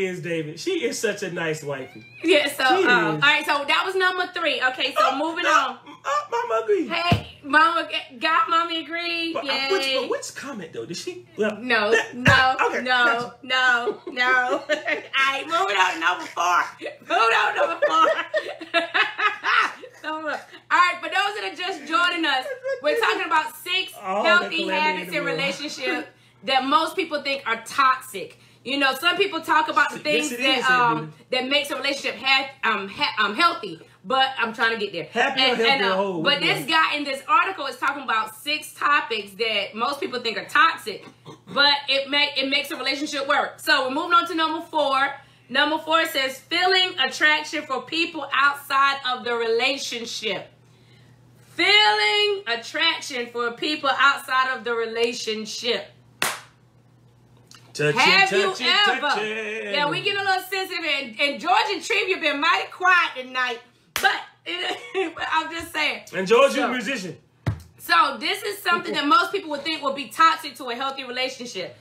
is David. She is such a nice wifey. Yeah, so all right, so that was number 3. Okay, so moving on. Mama agreed. Hey, mommy agreed. But which comment though? Did she? Well, no. Okay, All right, moving on to number 4. All right, for those that are just joining us, we're talking about 6 healthy habits in relationships that most people think are toxic. You know, some people talk about the things that makes a relationship healthy, but I'm trying to get there. But this guy in this article is talking about 6 topics that most people think are toxic, but it makes a relationship work. So we're moving on to number 4. Number 4 says feeling attraction for people outside of the relationship. Feeling attraction for people outside of the relationship. Have you ever? Yeah, we get a little sensitive, and George and Trevia have been mighty quiet tonight, but I'm just saying. And George is a musician. So this is something that most people would think would be toxic to a healthy relationship.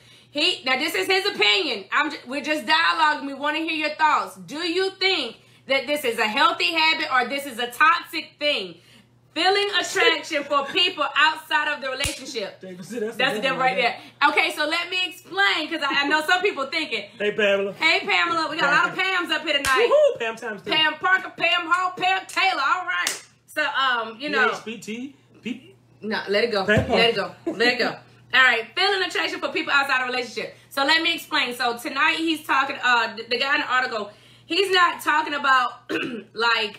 Now this is his opinion. We're just dialoguing. We want to hear your thoughts. Do you think that this is a healthy habit or this is a toxic thing? Feeling attraction for people outside of the relationship. That's the devil right there. Okay, so let me explain, because I know some people thinking. Hey, Pamela. Hey, Pamela. We got a lot of Pams up here tonight. Woohoo, Pam times 2. Pam Parker, Pam Hall, Pam Taylor. All right. So, you know. PHPT. No, let it go. Let it go. Let it go. All right, feeling attraction for people outside of a relationship. So let me explain. So tonight he's talking, the guy in the article, he's not talking about like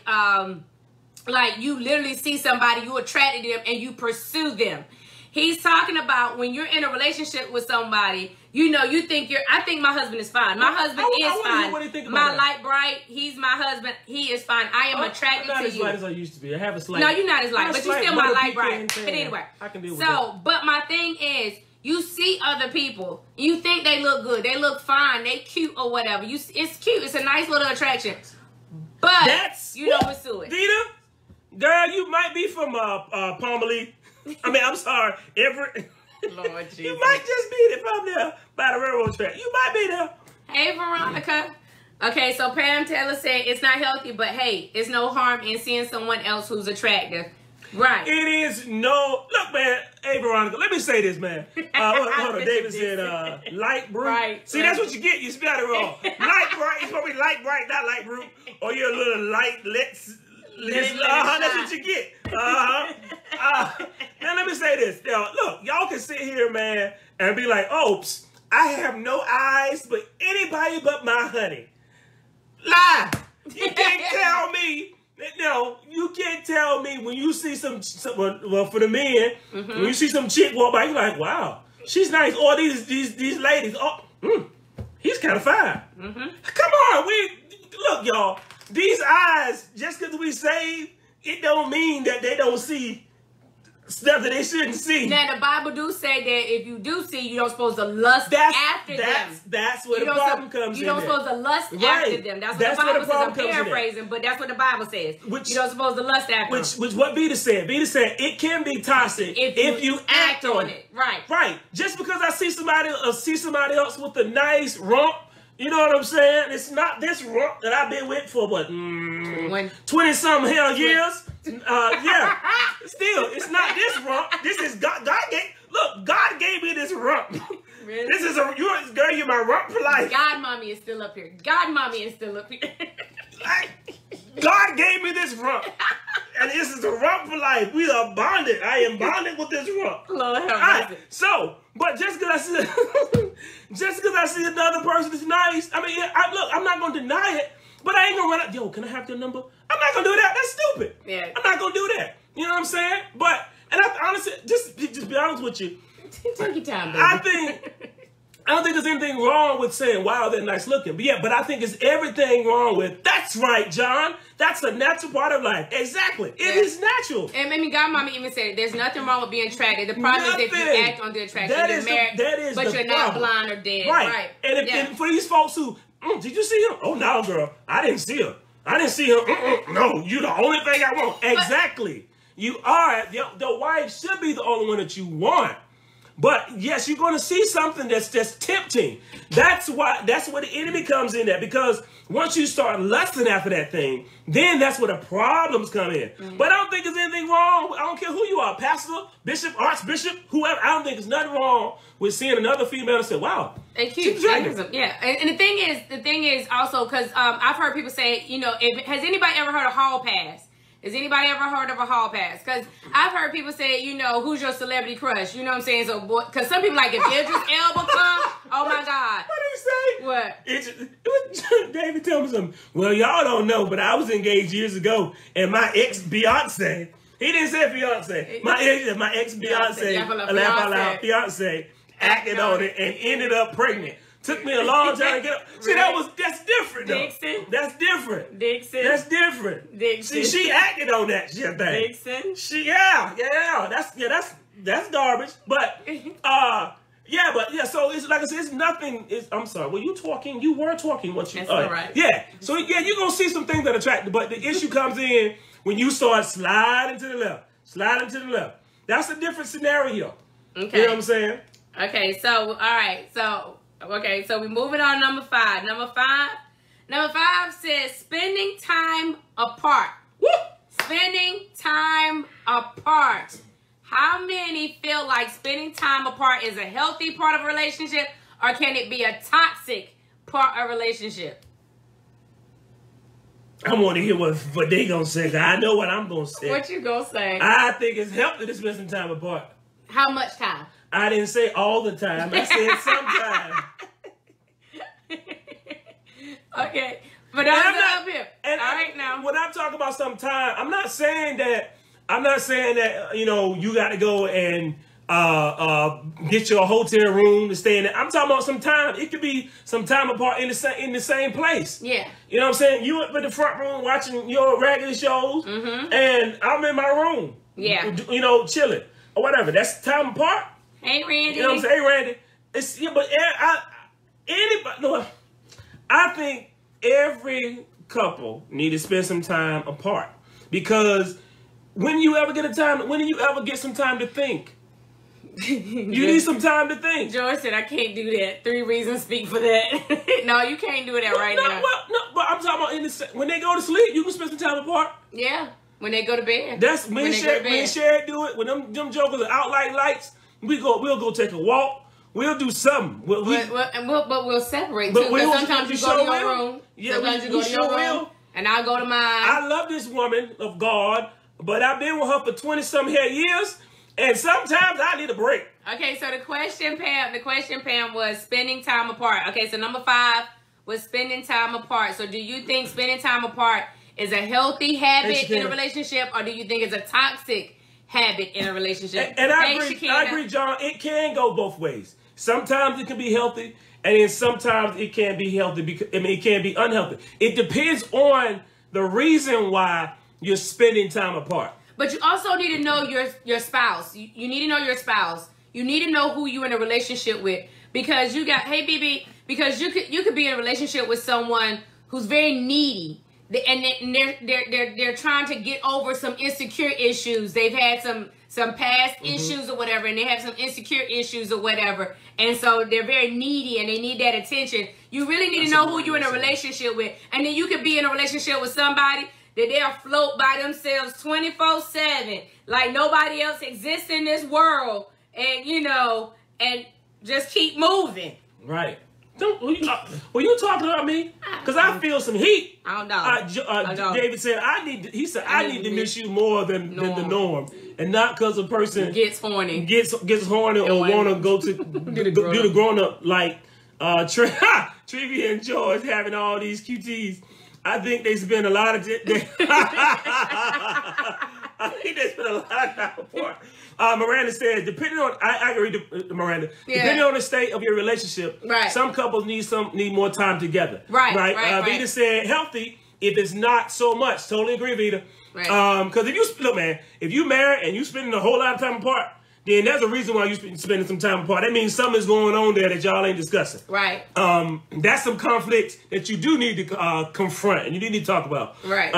you literally see somebody, you attracted them, and you pursue them. He's talking about when you're in a relationship with somebody, you know, you think I think my husband is fine. My husband is fine. What do you think about my that? light bright, he's my husband. He is fine. I am attracted to you. I'm not as light as I used to be. I have a slight. No, you're not as light, but you're still my light bright. But anyway, I can deal with that. But my thing is, you see other people, you think they look good, they look fine, they cute or whatever. It's cute. It's a nice little attraction. But you don't pursue it. Dita, girl, you might be from Palmolive. I mean, I'm sorry. Lord Jesus. You might just be from there by the railroad track. You might be there. Hey, Veronica. Okay, so Pam Taylor said it's not healthy, but hey, it's no harm in seeing someone else who's attractive. Right. It is no... Look, man. Hey, Veronica, let me say this, man. Hold on. David said light brute. Right. See, that's what you get. You spelled it wrong. Light bright. It's probably light bright, not light brute. Or you're a little light, that's what you get. Now let me say this. Now, look, y'all can sit here, man, and be like, "Oops, I have no eyes but anybody but my honey." Lie. You can't tell me No, you can't tell me when you see some well, for the men, when you see some chick walk by, you're like, wow, she's nice. Or these ladies, he's kind of fine. Come on, look, y'all. These eyes, just because we saved, it don't mean that they don't see stuff that they shouldn't see. Now, the Bible do say that if you do see, you don't supposed to lust after them. That's where the problem comes in. You don't supposed to lust after them. That's what the Bible says. I'm paraphrasing, but that's what the Bible says. You don't supposed to lust after them. Which what Vita said. Vita said it can be toxic if you act on it. Right. Right. Just because I see somebody else with a nice rump, you know what I'm saying? It's not this rump that I've been with for what 20-something hell years. Yeah. Still, it's not this rump. This is God. God gave me this rump. Really? This is girl, you're my rump for life. God mommy is still up here. God mommy is still up here. God gave me this rump. And this is a rump for life. We are bonded. I am bonded with this rump. Lord have mercy. So, but just because I see another person that's nice, I mean, look, I'm not gonna deny it, but I ain't gonna run up. Yo, can I have their number? I'm not gonna do that. That's stupid. Yeah. I'm not gonna do that. You know what I'm saying? But honestly, just be honest with you. Take your time, baby. I don't think there's anything wrong with saying, wow, they're nice looking. But I think it's everything wrong with, that's right, John. That's a natural part of life. Exactly. It is natural. And maybe God mama even said it. There's nothing wrong with being attracted. The problem is if you act on the attraction. You're married, but you're not blind or dead. Right. And for these folks who, did you see him? Oh, no, girl. I didn't see him. No, you're the only thing I want. Exactly. You are. The wife should be the only one that you want. But yes, you're going to see something that's just tempting. That's where the enemy comes in at, because once you start lusting after that thing, then that's where the problems come in. But I don't think there's anything wrong. I don't care who you are, pastor, bishop, archbishop, whoever. I don't think there's nothing wrong with seeing another female and say, wow, they cute. Yeah. And the thing is also, because I've heard people say, has anybody ever heard of hall pass? Has anybody ever heard of a hall pass? Because I've heard people say, who's your celebrity crush? You know what I'm saying? So, because some people like, if Idris Elba come, oh my God. What did he say? What? David, tell me something. Well, y'all don't know, but I was engaged years ago, and my ex-Beyonce, he didn't say Beyonce. My ex-Beyonce, fiance, acted on it and ended up pregnant. Took me a long time to get up. See, that's different, though. Dixon. That's different. Dixon. That's different. Dixon. See, she acted on that shit thing. Dixon. That's garbage. But so it's like I said, it's nothing. I'm sorry. Were you talking? You were talking. That's all right. Yeah. So yeah, you're gonna see some things that attract you, but the issue comes in when you start sliding to the left. That's a different scenario. Okay. You know what I'm saying? Okay. So all right. So we're moving on to number 5. Number five says spending time apart. Woo! Spending time apart. How many feel like spending time apart is a healthy part of a relationship, or can it be a toxic part of a relationship? I want to hear what they gonna say. I know what I'm gonna say. What you gonna say? I think it's healthy to spend some time apart. How much time? I didn't say all the time. I said sometime. Okay. But I'm not up here. And all right now. When I'm talking about some time, I'm not saying that you got to go and get your hotel room to stay in it. I'm talking about some time. It could be some time apart in the same place. Yeah. You know what I'm saying? You up in the front room watching your regular shows, and I'm in my room. Yeah. Chilling or whatever. That's time apart. Hey, Randy. You know what I'm saying? Hey, Randy. I think every couple need to spend some time apart, because when do you ever get some time to think? You need some time to think. George said, I can't do that. 3 reasons speak for that. No, you can't do that now. But I'm talking about when they go to sleep, you can spend some time apart. Yeah, when they go to bed. That's me and Sherry do it. When them jokers are out like lights, we'll go take a walk. We'll do something. But we'll separate too. Because sometimes you go to your room. Yeah, sometimes you go to your room. And I'll go to mine. I love this woman of God, but I've been with her for 20-some years, and sometimes I need a break. Okay, so the question, Pam, was spending time apart. Okay, so number 5 was spending time apart. So do you think spending time apart is a healthy habit in a relationship, or do you think it's a toxic habit in a relationship? And I agree, John. It can go both ways. Sometimes it can be healthy, and then sometimes it can be healthy because it can be unhealthy. It depends on the reason why you're spending time apart. But you also need to know your spouse. You need to know your spouse. You need to know who you're in a relationship with, because you got, hey, BB, because you could be in a relationship with someone who's very needy, and they're trying to get over some insecure issues. They've had some past issues or whatever, and they have some insecure issues or whatever, and so they're very needy and they need that attention. You really need to know who you're in a relationship with, and then you could be in a relationship with somebody that they'll float by themselves 24/7, like nobody else exists in this world, and and just keep moving. Right. Were you talking about me? Because I feel some heat. I don't know. David said, I need to miss you more than the norm. And not because a person gets horny. Gets horny or want to go to do the grown up like Trivia and George having all these QTs. I think they spend a lot of I think they spend a lot of time apart. Miranda says, depending on, I agree to Miranda, depending on the state of your relationship, some couples need more time together. Right. Vita said, healthy if it's not so much. Totally agree, Vita. Because if you married and you spending a whole lot of time apart, then there's a reason why you're spending some time apart. That means something's going on there that y'all ain't discussing. Right. That's some conflicts that you do need to confront and you need to talk about. Right.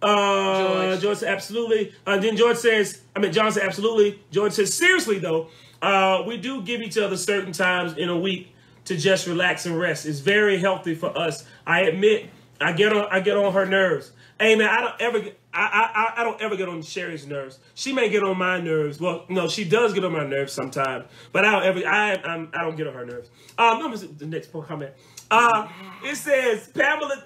George said, absolutely. Then John said, absolutely. George says, seriously, though, we do give each other certain times in a week to just relax and rest. It's very healthy for us. I admit, I get on her nerves. Hey, man, I don't ever get on Sherry's nerves. She may get on my nerves. Well, no, she does get on my nerves sometimes, but I don't get on her nerves. Let me see the next comment. It says, Pamela,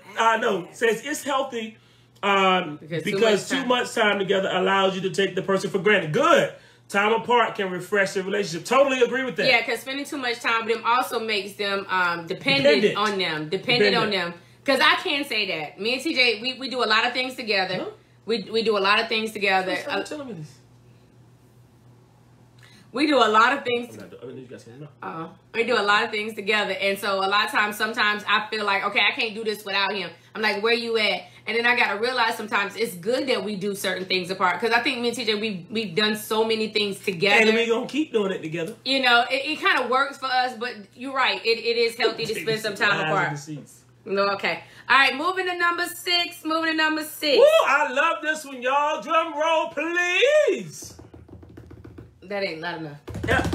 says it's healthy because too much time together allows you to take the person for granted. Good. Time apart can refresh the relationship. Totally agree with that. Yeah, because spending too much time with them also makes them dependent on them. Dependent on them. Because I can say that. Me and TJ, we do a lot of things together. Huh? We do a lot of things together. Stop telling me this. We do a lot of things. We do a lot of things together. And so a lot of times, sometimes I feel like, okay, I can't do this without him. I'm like, where you at? And then I got to realize sometimes it's good that we do certain things apart. Because I think me and TJ, we've done so many things together. And we're going to keep doing it together. You know, it kind of works for us. But you're right. It is healthy to spend some time apart. No, okay. All right, moving to number 6. Woo, I love this one, y'all. Drum roll, please. That ain't loud enough. Yeah.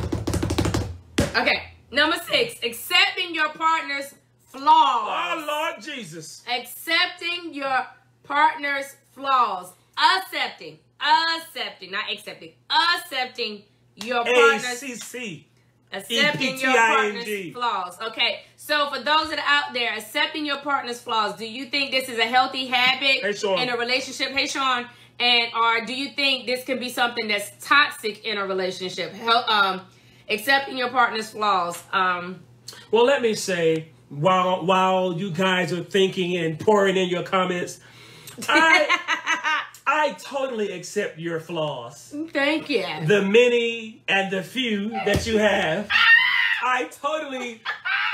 Okay, number 6. Accepting your partner's flaws. Oh, Lord Jesus. Accepting your partner's flaws. Accepting, not accepting. Accepting your partner's ACC. Accepting your partner's flaws. Okay, so for those that are out there, accepting your partner's flaws, do you think this is a healthy habit in a relationship? Hey, Sean. Or do you think this can be something that's toxic in a relationship? Accepting your partner's flaws. Well, let me say, while you guys are thinking and pouring in your comments, I totally accept your flaws. Thank you. The many and the few that you have. I totally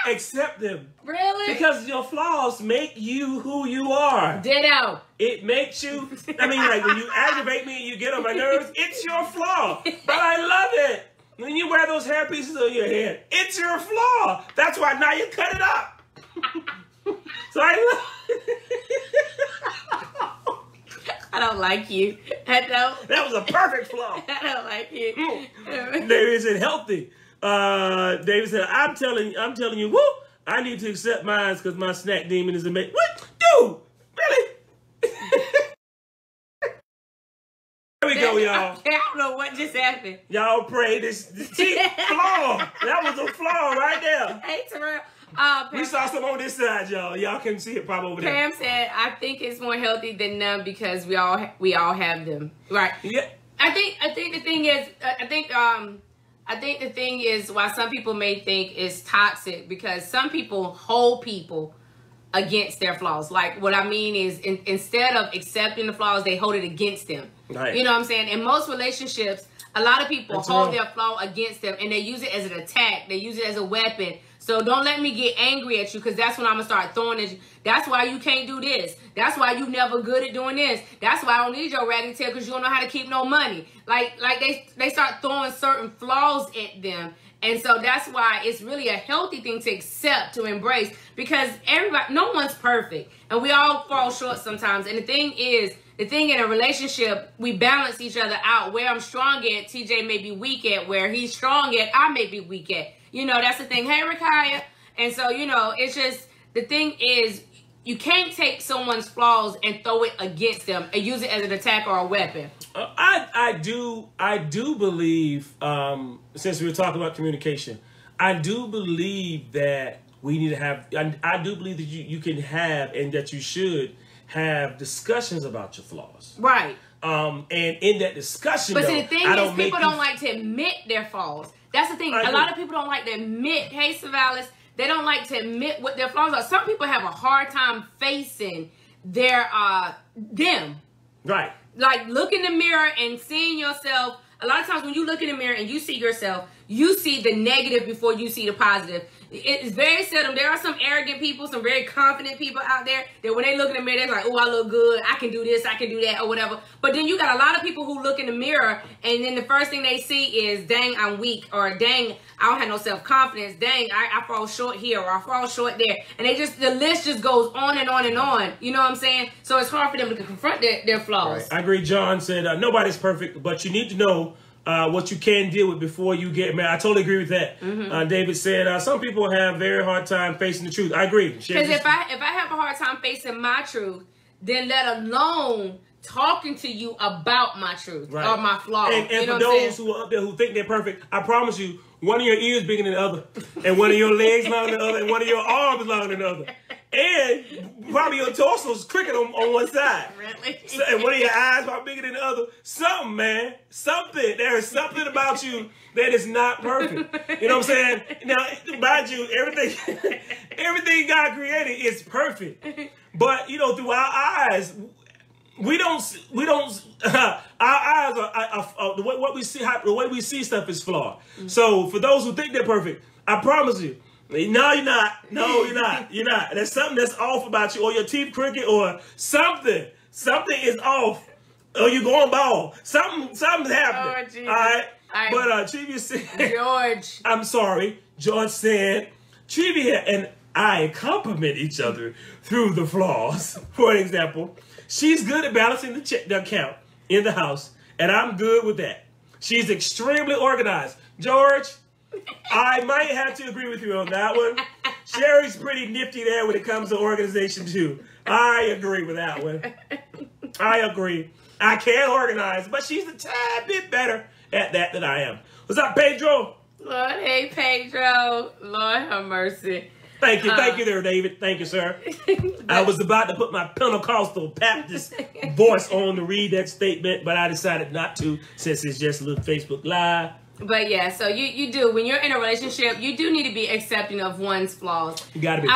accept them. Really? Because your flaws make you who you are. Ditto. It makes you, like when you aggravate me and you get on my nerves, it's your flaw. But I love it. When you wear those hair pieces on your head, it's your flaw. That's why now you cut it up. So I love I don't like you. I don't. That was a perfect flaw. I don't like you. David said healthy. David said, I'm telling you, woo, I need to accept mine because my snack demon is amazing. What? Dude, really? There we go, y'all. I don't know what just happened. Y'all pray this flaw. That was a flaw right there. Hey, Terrell. We saw some on this side, y'all. Y'all can see it probably over there. Pam said, I think it's more healthy than none because we all have them. Right. Yeah. I think the thing is, I think the thing is why some people may think it's toxic because some people hold people against their flaws. Like, what I mean is, instead of accepting the flaws, they hold it against them. Right. You know what I'm saying? In most relationships, a lot of people That's hold right. their flaw against them, and they use it as an attack. They use it as a weapon. So don't let me get angry at you, because that's when I'm going to start throwing at you. That's why you can't do this. That's why you never good at doing this. That's why I don't need your raggedy tail, because you don't know how to keep no money. Like they start throwing certain flaws at them. And so that's why it's really a healthy thing to accept, to embrace, because no one's perfect, and we all fall short sometimes. And the thing in a relationship, we balance each other out. Where I'm strong at, TJ may be weak at. Where he's strong at, I may be weak at. You know, that's the thing. Hey, Rakaya. And so, you know, it's just, the thing is, you can't take someone's flaws and throw it against them and use it as an attack or a weapon. I do believe, since we were talking about communication, I do believe that we need to have, I do believe that you can have, and that you should have, discussions about your flaws. Right. And in that discussion, but see, the thing is, people don't like to admit their flaws. That's the thing. A lot of people don't like to admit, hey, Savalis, they don't like to admit what their flaws are. Some people have a hard time facing their, them. Right. Like, look in the mirror and seeing yourself. A lot of times when you look in the mirror and you see yourself, you see the negative before you see the positive. It's very seldom. There are some arrogant people, some very confident people out there that when they look in the mirror, they're like, oh, I look good. I can do this. I can do that, or whatever. But then you got a lot of people who look in the mirror, and then the first thing they see is, dang, I'm weak, or dang, I don't have no self-confidence. Dang, I fall short here, or I fall short there. And the list just goes on and on and on. You know what I'm saying? So it's hard for them to confront their flaws. Right. I agree. John said, nobody's perfect, but you need to know what you can deal with before you get married. I totally agree with that. Mm-hmm. David said, some people have very hard time facing the truth. I agree. Because if I have a hard time facing my truth, then let alone talking to you about my truth, right, or my flaws. And you know, for those who are up there who think they're perfect, I promise you, one of your ears bigger than the other, and one of your legs longer than the other, and one of your arms longer than the other. And probably your torso's crooked on one side. Really? So, and one of your eyes probably bigger than the other. Something, man. Something. There is something about you that is not perfect. You know what I'm saying? Now, mind you, everything God created is perfect. But, you know, through our eyes, we don't, our eyes are the way we see stuff is flawed. Mm-hmm. So for those who think they're perfect, I promise you, no, you're not. No, you're not. You're not. There's something that's off about you, or your teeth crooked, or something. Something is off, or you're going bald. Something's happening. Oh, all right. But Trivia said, George. I'm sorry. George said, Trivia and I compliment each other through the flaws. For example, she's good at balancing the account in the house, and I'm good with that. She's extremely organized. George, I might have to agree with you on that one. Sherry's pretty nifty there when it comes to organization, too. I agree with that one. I agree. I can organize, but she's a tad bit better at that than I am. What's up, Pedro? Lord, hey, Pedro. Lord have mercy. Thank you. Thank you there, David. Thank you, sir. I was about to put my Pentecostal Baptist voice on to read that statement, but I decided not to, since it's just a little Facebook Live. But yeah, so you do, when you're in a relationship, you do need to be accepting of one's flaws. You gotta be.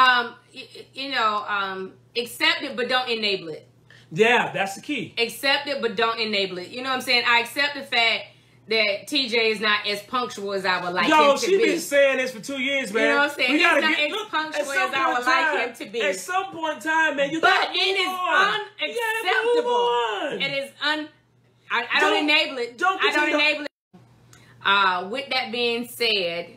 Accept it, but don't enable it. Yeah, that's the key. Accept it, but don't enable it. You know what I'm saying? I accept the fact that TJ is not as punctual as I would like him to be. Yo, she been saying this for 2 years, man. You know what I'm saying? He's not as punctual as I would like him to be. At some point in time, man, you gotta move on. It is unacceptable. It is I don't enable it. I don't enable it. With that being said,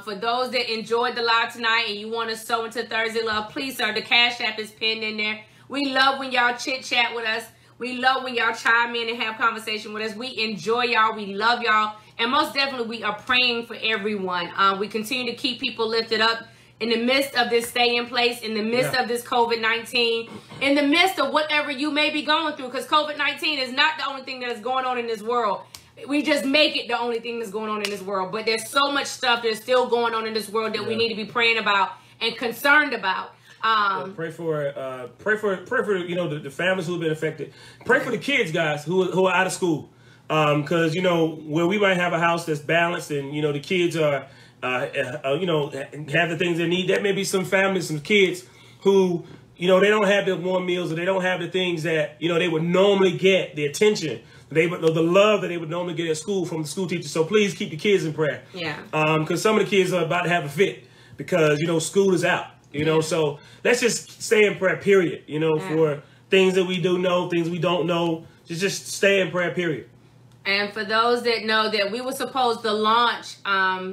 for those that enjoyed the live tonight and you want to sow into Thursday Love, please, sir, the Cash App is pinned in there. We love when y'all chit chat with us. We love when y'all chime in and have conversation with us. We enjoy y'all. We love y'all. And most definitely, we are praying for everyone. We continue to keep people lifted up in the midst of this stay in place, in the midst of this COVID-19, in the midst of whatever you may be going through, because COVID-19 is not the only thing that is going on in this world. We just make it the only thing that's going on in this world. But there's so much stuff that's still going on in this world that we need to be praying about and concerned about. Pray for you know, the families who have been affected. Pray for the kids, guys, who are out of school, because you know, where we might have a house that's balanced and you know the kids are you know, have the things they need. There may be some families, some kids who, you know, they don't have the warm meals, or they don't have the things that, you know, they would normally get, the attention, the love that they would normally get at school from the school teacher. So please keep the kids in prayer. Yeah. Because some of the kids are about to have a fit because, you know, school is out, you know. So let's just stay in prayer, period, you know, for things that we do know, things we don't know. Just stay in prayer, period. And for those that know that we were supposed to launch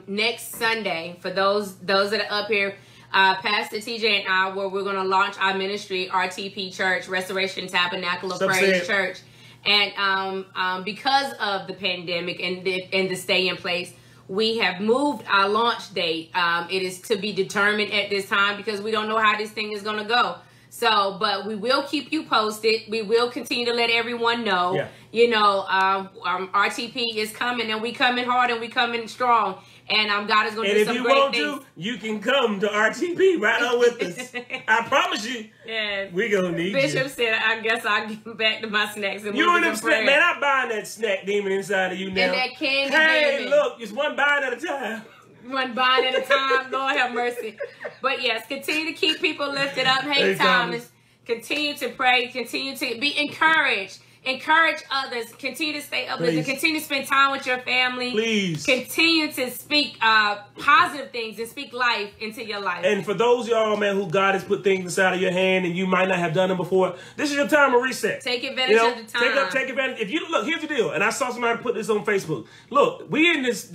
next Sunday, for those that are up here, Pastor TJ and I, where we're going to launch our ministry, RTP Church, Restoration Tabernacle of Praise Church. And because of the pandemic and the stay in place, we have moved our launch date. It is to be determined at this time because we don't know how this thing is going to go. So, but we will keep you posted. We will continue to let everyone know. Yeah. You know, RTP is coming, and we coming hard, and we coming strong. And God is going to do some great things. And if you want to, you can come to RTP right on with us. I promise you. Yeah. We're going to need Bishop said, I guess I'll get back to my snacks. And you and them snacks. Man, I'm buying that snack demon inside of you now. And that candy demon. Look, it's one buying at a time. One buying at a time. Lord have mercy. But yes, continue to keep people lifted up. Hey, Thomas. Continue to pray. Continue to be encouraged. Encourage others. Continue to stay uplifted. Continue to spend time with your family. Please. Continue to speak positive things and speak life into your life. And for those of y'all, man, who God has put things inside of your hand and you might not have done them before, this is your time to reset. Take advantage of the time. Take advantage. If you look, here's the deal. And I saw somebody put this on Facebook. Look, we in this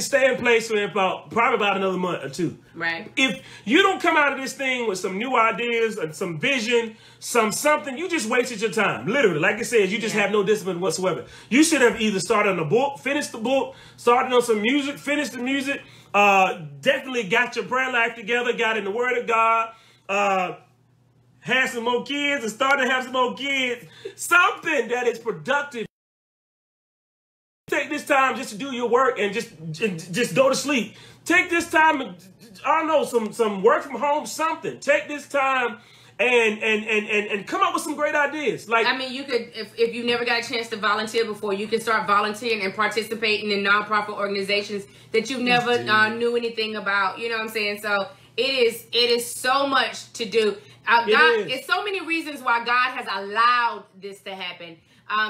stay in place for probably about another month or two. Right. If you don't come out of this thing with some new ideas and some vision, something, you just wasted your time. Literally, like I said, you just have no discipline whatsoever. You should have either started on a book, finished the book, started on some music, finished the music, definitely got your prayer life together, got in the Word of God, had some more kids and started to have some more kids. Something that is productive. Take this time just to do your work and just go to sleep. Take this time, I don't know, some work from home, something. Take this time and come up with some great ideas. Like, I mean, you could, if you never got a chance to volunteer before, you can start volunteering and participating in nonprofit organizations that you never knew anything about. You know what I'm saying? So it is so much to do. It's so many reasons why God has allowed this to happen.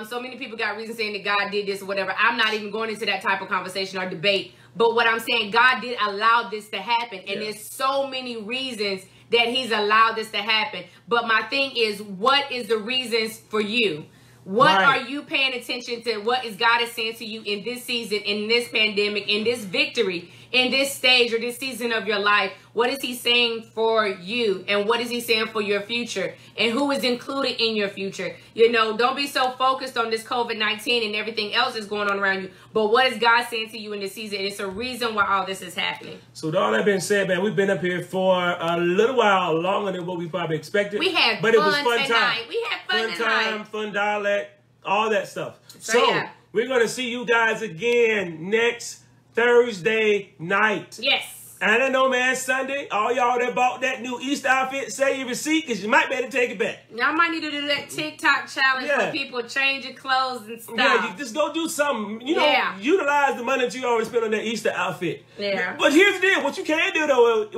So many people got reasons saying that God did this or whatever. I'm not even going into that type of conversation or debate. But what I'm saying, God did allow this to happen. And there's so many reasons that he's allowed this to happen. But my thing is, what is the reasons for you? What are you paying attention to? What is God is saying to you in this season, in this pandemic, in this victory, in this stage or this season of your life? What is he saying for you? And what is he saying for your future? And who is included in your future? You know, don't be so focused on this COVID-19 and everything else that's going on around you. But what is God saying to you in this season? And it's a reason why all this is happening. So with all that being said, man, we've been up here for a little while longer than what we probably expected. We had but fun it was fun tonight. time. We had fun time, fun dialect, all that stuff. So we're going to see you guys again next Thursday night. Yes. I don't know, man, Sunday, all y'all that bought that new Easter outfit, save your receipt, because you might be able to take it back. Y'all might need to do that TikTok challenge where people changing clothes and stuff. Yeah, you just go do something. You know, utilize the money that you already spent on that Easter outfit. Yeah. But here's the deal. What you can do, though,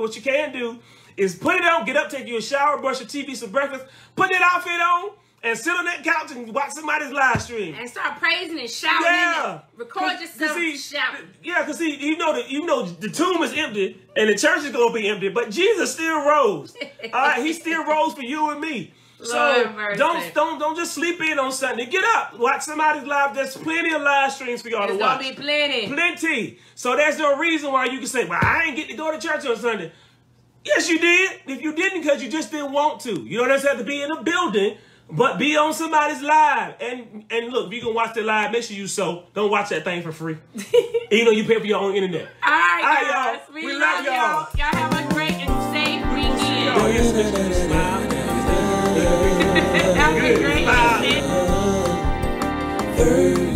is put it on, get up, take you a shower, brush your teeth, eat some breakfast, put that outfit on, and sit on that couch and watch somebody's live stream. And start praising and shouting. Yeah. Record yourself shouting. Yeah, because even though the tomb is empty and the church is going to be empty, but Jesus still rose. All right, he still rose for you and me. So don't just sleep in on Sunday. Get up. Watch somebody's live. There's plenty of live streams for y'all to watch. There's going to be Plenty. So there's no reason why you can say, well, I ain't get to go to church on Sunday. Yes, you did. If you didn't, because you just didn't want to. You don't necessarily have to be in a building. But be on somebody's live. And look, if you can watch the live, make sure you don't watch that thing for free. Even though you pay for your own internet. All right, guys. We love y'all. Y'all have a great and safe weekend. Have a great weekend.